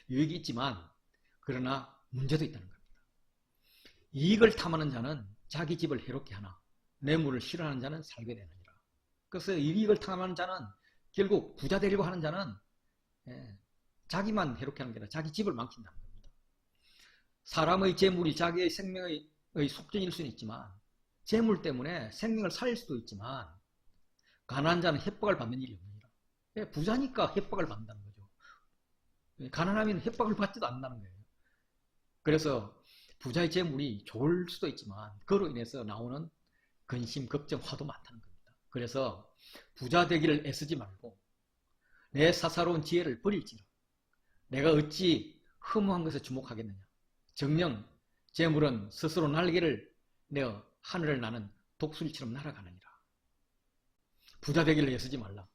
유익이 있지만 그러나 문제도 있다는 겁니다. 이익을 탐하는 자는 자기 집을 해롭게 하나 뇌물을 싫어하는 자는 살게 되느니라. 그래서 이익을 탐하는 자는 결국 부자 되려고 하는 자는 자기만 해롭게 하는 게 아니라 자기 집을 망친다는 겁니다. 사람의 재물이 자기의 생명의 속전일 수는 있지만 재물 때문에 생명을 살릴 수도 있지만 가난한 자는 협박을 받는 일이 없느니라. 부자니까 협박을 받는다는 거죠. 가난하면 협박을 받지도 않는다는 거예요. 그래서 부자의 재물이 좋을 수도 있지만 그로 인해서 나오는 근심, 걱정, 화도 많다는 겁니다. 그래서 부자 되기를 애쓰지 말고 내 사사로운 지혜를 버릴지라. 내가 어찌 허무한 것에 주목하겠느냐. 정녕 재물은 스스로 날개를 내어 하늘을 나는 독수리처럼 날아가느니라. 부자 되기를 애쓰지 말라.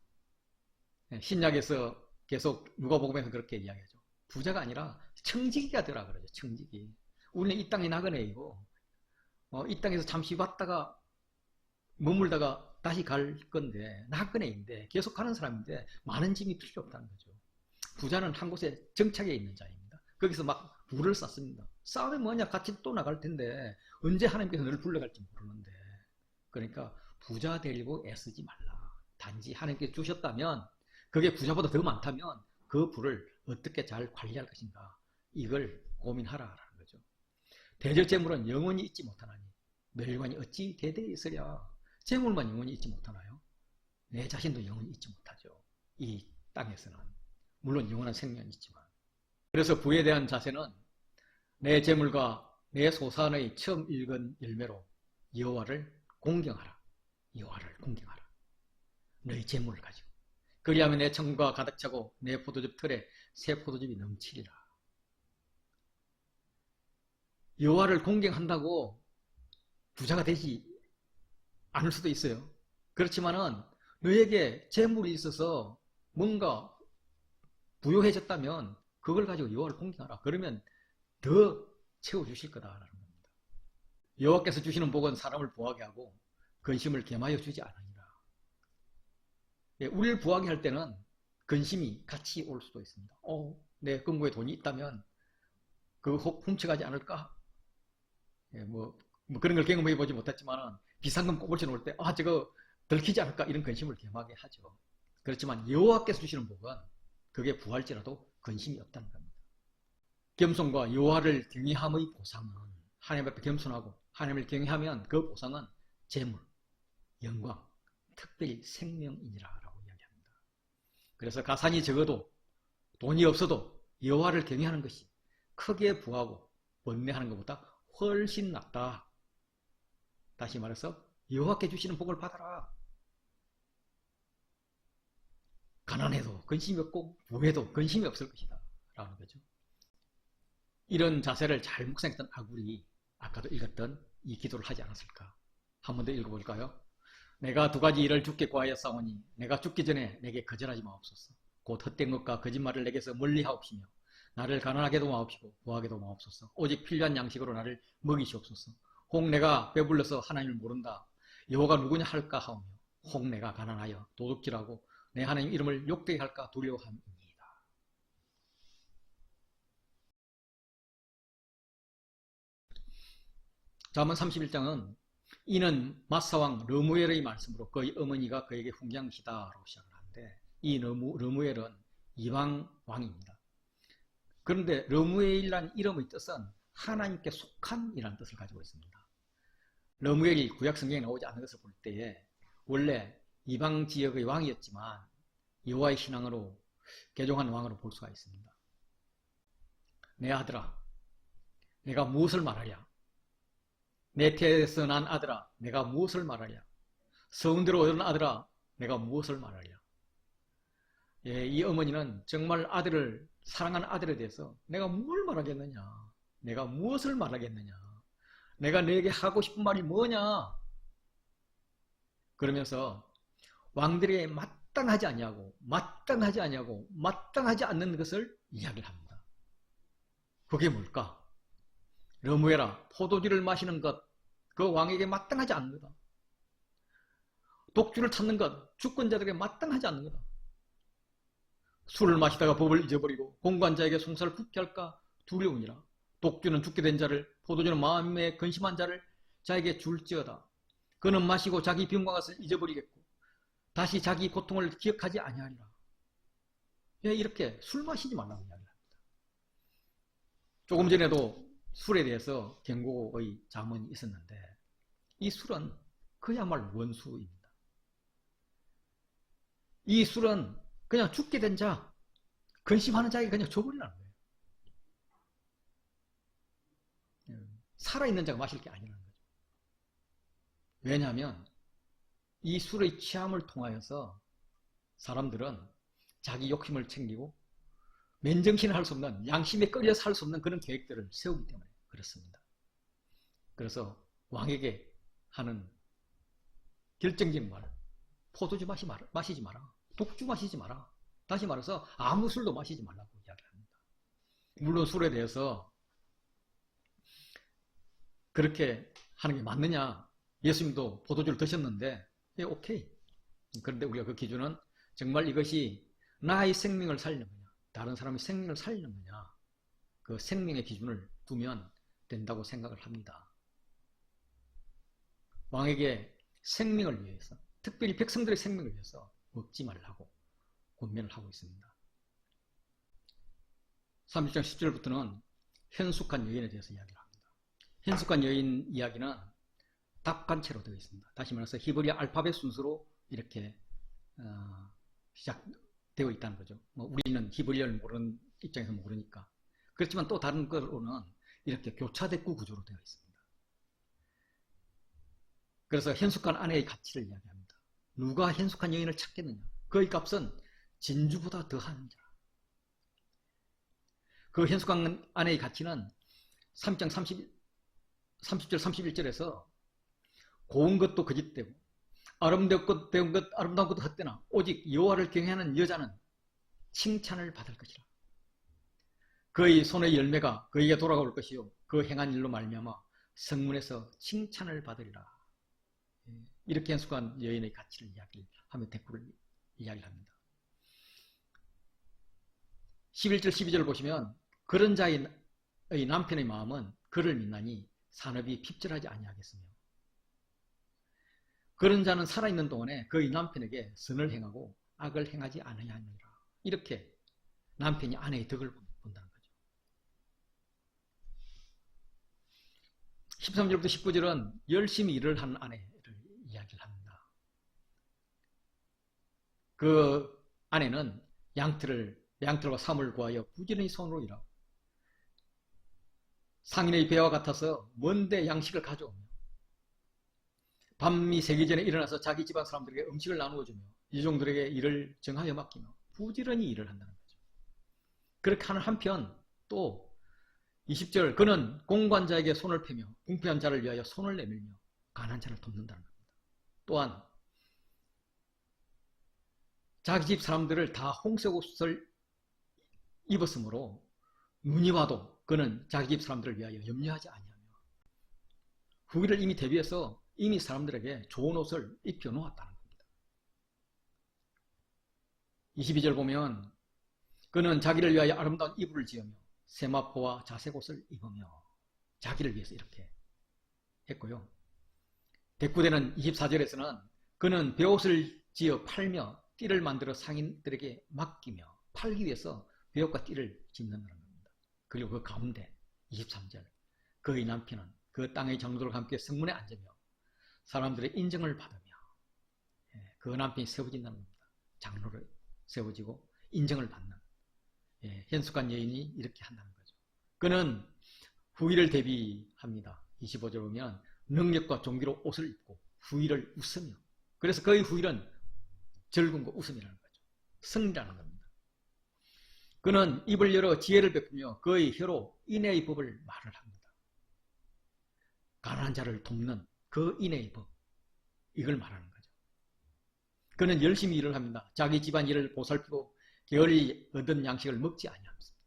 신약에서 계속 누가복음에서 그렇게 이야기하죠. 부자가 아니라 청지기가 되라 그러죠. 청지기. 우리는 이 땅의 나그네이고 이 땅에서 잠시 왔다가 머물다가 다시 갈 건데 나그네인데 계속 가는 사람인데 많은 짐이 필요 없다는 거죠. 부자는 한 곳에 정착해 있는 자입니다. 거기서 막 부를 쌓습니다. 싸우면 뭐냐, 같이 또 나갈 텐데 언제 하나님께서 너를 불러갈지 모르는데. 그러니까 부자 되려고 애쓰지 말라. 단지 하나님께서 주셨다면, 그게 부자보다 더 많다면 그 부를 어떻게 잘 관리할 것인가, 이걸 고민하라라는 거죠. 대저재물은 영원히 잊지 못하나니 멸관이 어찌 대대에 있으랴. 재물만 영원히 잊지 못하나요? 내 자신도 영원히 잊지 못하죠. 이 땅에서는. 물론 영원한 생명은 있지만. 그래서 부에 대한 자세는 내 재물과 내 소산의 처음 읽은 열매로 여호와를 공경하라. 여호와를 공경하라. 너희 재물을 가지고. 그리하면 내 청구가 가득 차고 내 포도즙 털에 새 포도즙이 넘치리라. 여호와를 공경한다고 부자가 되지 않을 수도 있어요. 그렇지만은 너에게 재물이 있어서 뭔가 부유해졌다면 그걸 가지고 여호와를 공경하라. 그러면 더 채워주실 거다라는 겁니다. 여호와께서 주시는 복은 사람을 부하게 하고 근심을 겸하여 주지 않으니라. 우리를 부하게 할 때는 근심이 같이 올 수도 있습니다. 내 금고에 돈이 있다면 그 혹 훔쳐가지 않을까? 뭐 그런 걸 경험해 보지 못했지만 비상금 꼬불쳐 놓을 때 저거 들키지 않을까, 이런 근심을 겸하게 하죠. 그렇지만 여호와께서 주시는 복은 그게 부할지라도 근심이 없다는 겁니다. 겸손과 여호와를 경외함의 보상은, 하나님 앞에 겸손하고 하나님을 경외하면 그 보상은 재물, 영광, 특별히 생명이니라 라고 이야기합니다. 그래서 가산이 적어도 돈이 없어도 여호와를 경외하는 것이 크게 부하고 번뇌하는 것보다 훨씬 낫다. 다시 말해서 여호와께 주시는 복을 받아라. 가난해도 근심이 없고 부해도 근심이 없을 것이다 라는 거죠. 이런 자세를 잘 묵상했던 아굴이 아까도 읽었던 이 기도를 하지 않았을까? 한 번 더 읽어볼까요? 내가 두 가지 일을 주께 구하였사오니 내가 죽기 전에 내게 거절하지 마옵소서. 곧 헛된 것과 거짓말을 내게서 멀리하옵시며 나를 가난하게도 마옵시고 부하게도 마옵소서. 오직 필요한 양식으로 나를 먹이시옵소서. 혹 내가 배불러서 하나님을 모른다, 여호와가 누구냐 할까 하오며, 혹 내가 가난하여 도둑질하고 내 하나님 이름을 욕되게 할까 두려워함이니이다. 잠언 31장은 이는 마사왕 르무엘의 말씀으로 그의 어머니가 그에게 훈계하시다라고 시작을 하는데, 이 르무엘은 이방 왕입니다. 그런데 르무엘이라는 이름의 뜻은 하나님께 속한이라는 뜻을 가지고 있습니다. 르무엘이 구약 성경에 나오지 않는 것을 볼 때에 원래 이방 지역의 왕이었지만 여호와의 신앙으로 개종한 왕으로 볼 수가 있습니다. 내 아들아, 내가 무엇을 말하랴? 내 태에서 난 아들아, 내가 무엇을 말하랴? 성대로 얻은 아들아, 내가 무엇을 말하랴? 이 어머니는 정말 아들을, 사랑하는 아들에 대해서 내가 뭘 말하겠느냐? 내가 무엇을 말하겠느냐? 내가 너에게 하고 싶은 말이 뭐냐? 그러면서 왕들에게 마땅하지 않는 것을 이야기를 합니다. 그게 뭘까? 르무엘아, 포도주를 마시는 것, 그 왕에게 마땅하지 않는 거다. 독주를 찾는 것, 주권자들에게 마땅하지 않는 거다. 술을 마시다가 법을 잊어버리고 공관자에게 송사를 굽게 할까 두려우니라. 독주는 죽게 된 자를, 포도주는 마음에 근심한 자를 자에게 줄지어다. 그는 마시고 자기 병과 것을 잊어버리겠고 다시 자기 고통을 기억하지 아니하리라. 이렇게 술 마시지 말라고 이야기합니다. 조금 전에도 술에 대해서 경고의 자문이 있었는데 이 술은 그야말로 원수입니다. 이 술은 그냥 죽게 된 자, 근심하는 자에게 그냥 줘버리라는 거예요. 살아있는 자가 마실 게 아니라는 거죠. 왜냐하면 이 술의 취함을 통하여서 사람들은 자기 욕심을 챙기고 맨정신을 할 수 없는, 양심에 끌려서 할 수 없는 그런 계획들을 세우기 때문에 그렇습니다. 그래서 왕에게 하는 결정적인 말, 포도주 마시지 마라, 독주 마시지 마라, 다시 말해서 아무 술도 마시지 말라고 이야기합니다. 물론 술에 대해서 그렇게 하는 게 맞느냐, 예수님도 포도주를 드셨는데 예, 오케이. 그런데 우리가 그 기준은 정말 이것이 나의 생명을 살리는 거냐, 다른 사람의 생명을 살리는 거냐, 그 생명의 기준을 두면 된다고 생각을 합니다. 왕에게 생명을 위해서, 특별히 백성들의 생명을 위해서 먹지 말라고 권면을 하고 있습니다. 31장 10절부터는 현숙한 여인에 대해서 이야기를 합니다. 현숙한 여인 이야기는 답관체로 되어 있습니다. 다시 말해서 히브리어 알파벳 순서로 이렇게 시작되어 있다는 거죠. 우리는 히브리어를 모르는 입장에서 모르니까. 그렇지만 또 다른 거로는 이렇게 교차대구 구조로 되어 있습니다. 그래서 현숙한 아내의 가치를 이야기합니다. 누가 현숙한 여인을 찾겠느냐? 그의 값은 진주보다 더한 자. 그 현숙한 아내의 가치는 3장 30절 31절에서 고운 것도 거짓되고 아름다운 것도 헛되나 오직 여호와를 경외하는 여자는 칭찬을 받을 것이라. 그의 손의 열매가 그에게 돌아올 것이요 그 행한 일로 말미암아 성문에서 칭찬을 받으리라. 이렇게 현숙한 여인의 가치를 이야기하며 대꾸를 이야기를 합니다. 11절 12절을 보시면 그런 자의 남편의 마음은 그를 믿나니 산업이 핍절하지 아니하겠으며 그런 자는 살아있는 동안에 그의 남편에게 선을 행하고 악을 행하지 아니하느니라. 이렇게 남편이 아내의 덕을 본다는 거죠. 13절부터 19절은 열심히 일을 하는 아내를 이야기를 합니다. 그 아내는 양털과 사물을 구하여 부지런히 손으로 일하고 상인의 배와 같아서 먼데 양식을 가져오며 밤이 새기 전에 일어나서 자기 집안 사람들에게 음식을 나누어주며 이종들에게 일을 정하여 맡기며 부지런히 일을 한다는 거죠. 그렇게 하는 한편 또 20절 그는 공관자에게 손을 펴며 궁핍한 자를 위하여 손을 내밀며 가난한 자를 돕는다는 겁니다. 또한 자기 집 사람들을 다 홍색 옷을 입었으므로 눈이 와도 그는 자기 집 사람들을 위하여 염려하지 아니하며 후기를 이미 대비해서 이미 사람들에게 좋은 옷을 입혀 놓았다는 겁니다. 22절 보면 그는 자기를 위하여 아름다운 이불을 지으며 세마포와 자색 옷을 입으며 자기를 위해서 이렇게 했고요. 대꾸되는 24절에서는 그는 베옷을 지어 팔며 띠를 만들어 상인들에게 맡기며 팔기 위해서 베옷과 띠를 짓는다는 겁니다. 그리고 그 가운데 23절 그의 남편은 그 땅의 장로들과 함께 성문에 앉으며 사람들의 인정을 받으며 그 남편이 세워진다는 겁니다. 장로를 세워지고 인정을 받는 현숙한 여인이 이렇게 한다는 거죠. 그는 후일을 대비합니다. 25절 보면 능력과 종기로 옷을 입고 후일을 웃으며 그래서 그의 후일은 즐거움과 웃음이라는 거죠. 승리라는 겁니다. 그는 입을 열어 지혜를 베푸며 그의 혀로 인애의 법을 말을 합니다. 가난한 자를 돕는 그 인애의 법, 이걸 말하는 거죠. 그는 열심히 일을 합니다. 자기 집안 일을 보살피고 게을리 얻은 양식을 먹지 아니하였습니다.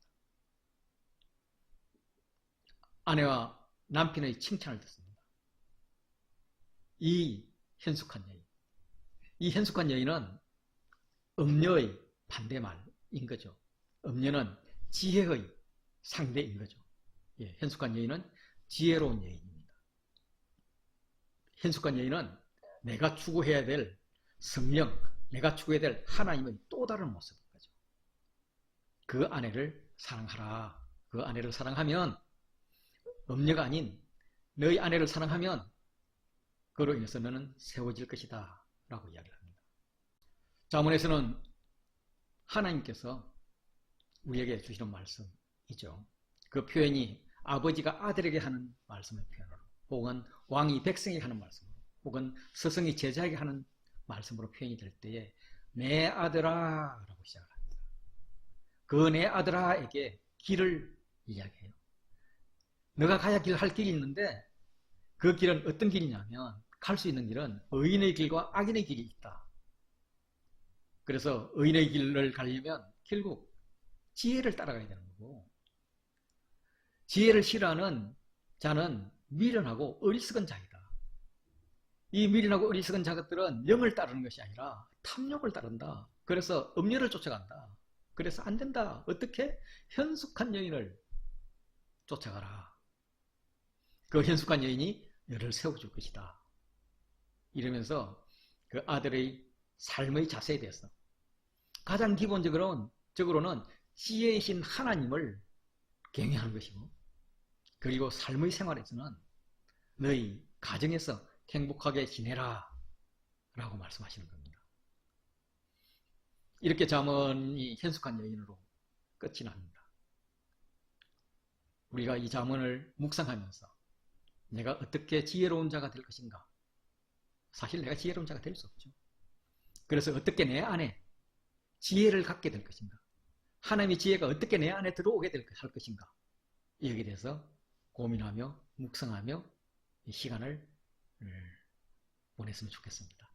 아내와 남편의 칭찬을 듣습니다. 이 현숙한 여인은 음녀의 반대말인 거죠. 음녀는 지혜의 상대인 거죠. 현숙한 여인은 지혜로운 여인입니다. 현숙한 여인은 내가 추구해야 될 성령, 내가 추구해야 될 하나님의 또 다른 모습인 거죠. 그 아내를 사랑하라. 그 아내를 사랑하면 음녀가 아닌 너희 아내를 사랑하면 그로 인해서 너는 세워질 것이다 라고 이야기를 합니다. 자문에서는 하나님께서 우리에게 주시는 말씀이죠. 그 표현이 아버지가 아들에게 하는 말씀의 표현으로, 혹은 왕이 백성에게 하는 말씀으로, 혹은 스승이 제자에게 하는 말씀으로 표현이 될 때에 내 아들아 라고 시작을 합니다. 그 내 아들아에게 길을 이야기해요. 너가 가야 할 길이 있는데 그 길은 어떤 길이냐면, 갈 수 있는 길은 의인의 길과 악인의 길이 있다. 그래서 의인의 길을 가려면 결국 지혜를 따라가야 되는 거고, 지혜를 싫어하는 자는 미련하고 어리석은 자이다. 이 미련하고 어리석은 자들은 영을 따르는 것이 아니라 탐욕을 따른다. 그래서 음료를 쫓아간다. 그래서 안 된다. 어떻게? 현숙한 여인을 쫓아가라. 그 현숙한 여인이 너를 세워줄 것이다. 이러면서 그 아들의 삶의 자세에 대해서 가장 기본적으로는 지혜이신 하나님을 경외하는 것이고, 그리고 삶의 생활에서는 너희 가정에서 행복하게 지내라 라고 말씀하시는 겁니다. 이렇게 잠언이 현숙한 여인으로 끝이 납니다. 우리가 이 잠언을 묵상하면서 내가 어떻게 지혜로운 자가 될 것인가? 사실 내가 지혜로운 자가 될 수 없죠. 그래서 어떻게 내 안에 지혜를 갖게 될 것인가? 하나님의 지혜가 어떻게 내 안에 들어오게 할 것인가? 여기에 대해서 고민하며 묵상하며 이 시간을 보냈으면 좋겠습니다.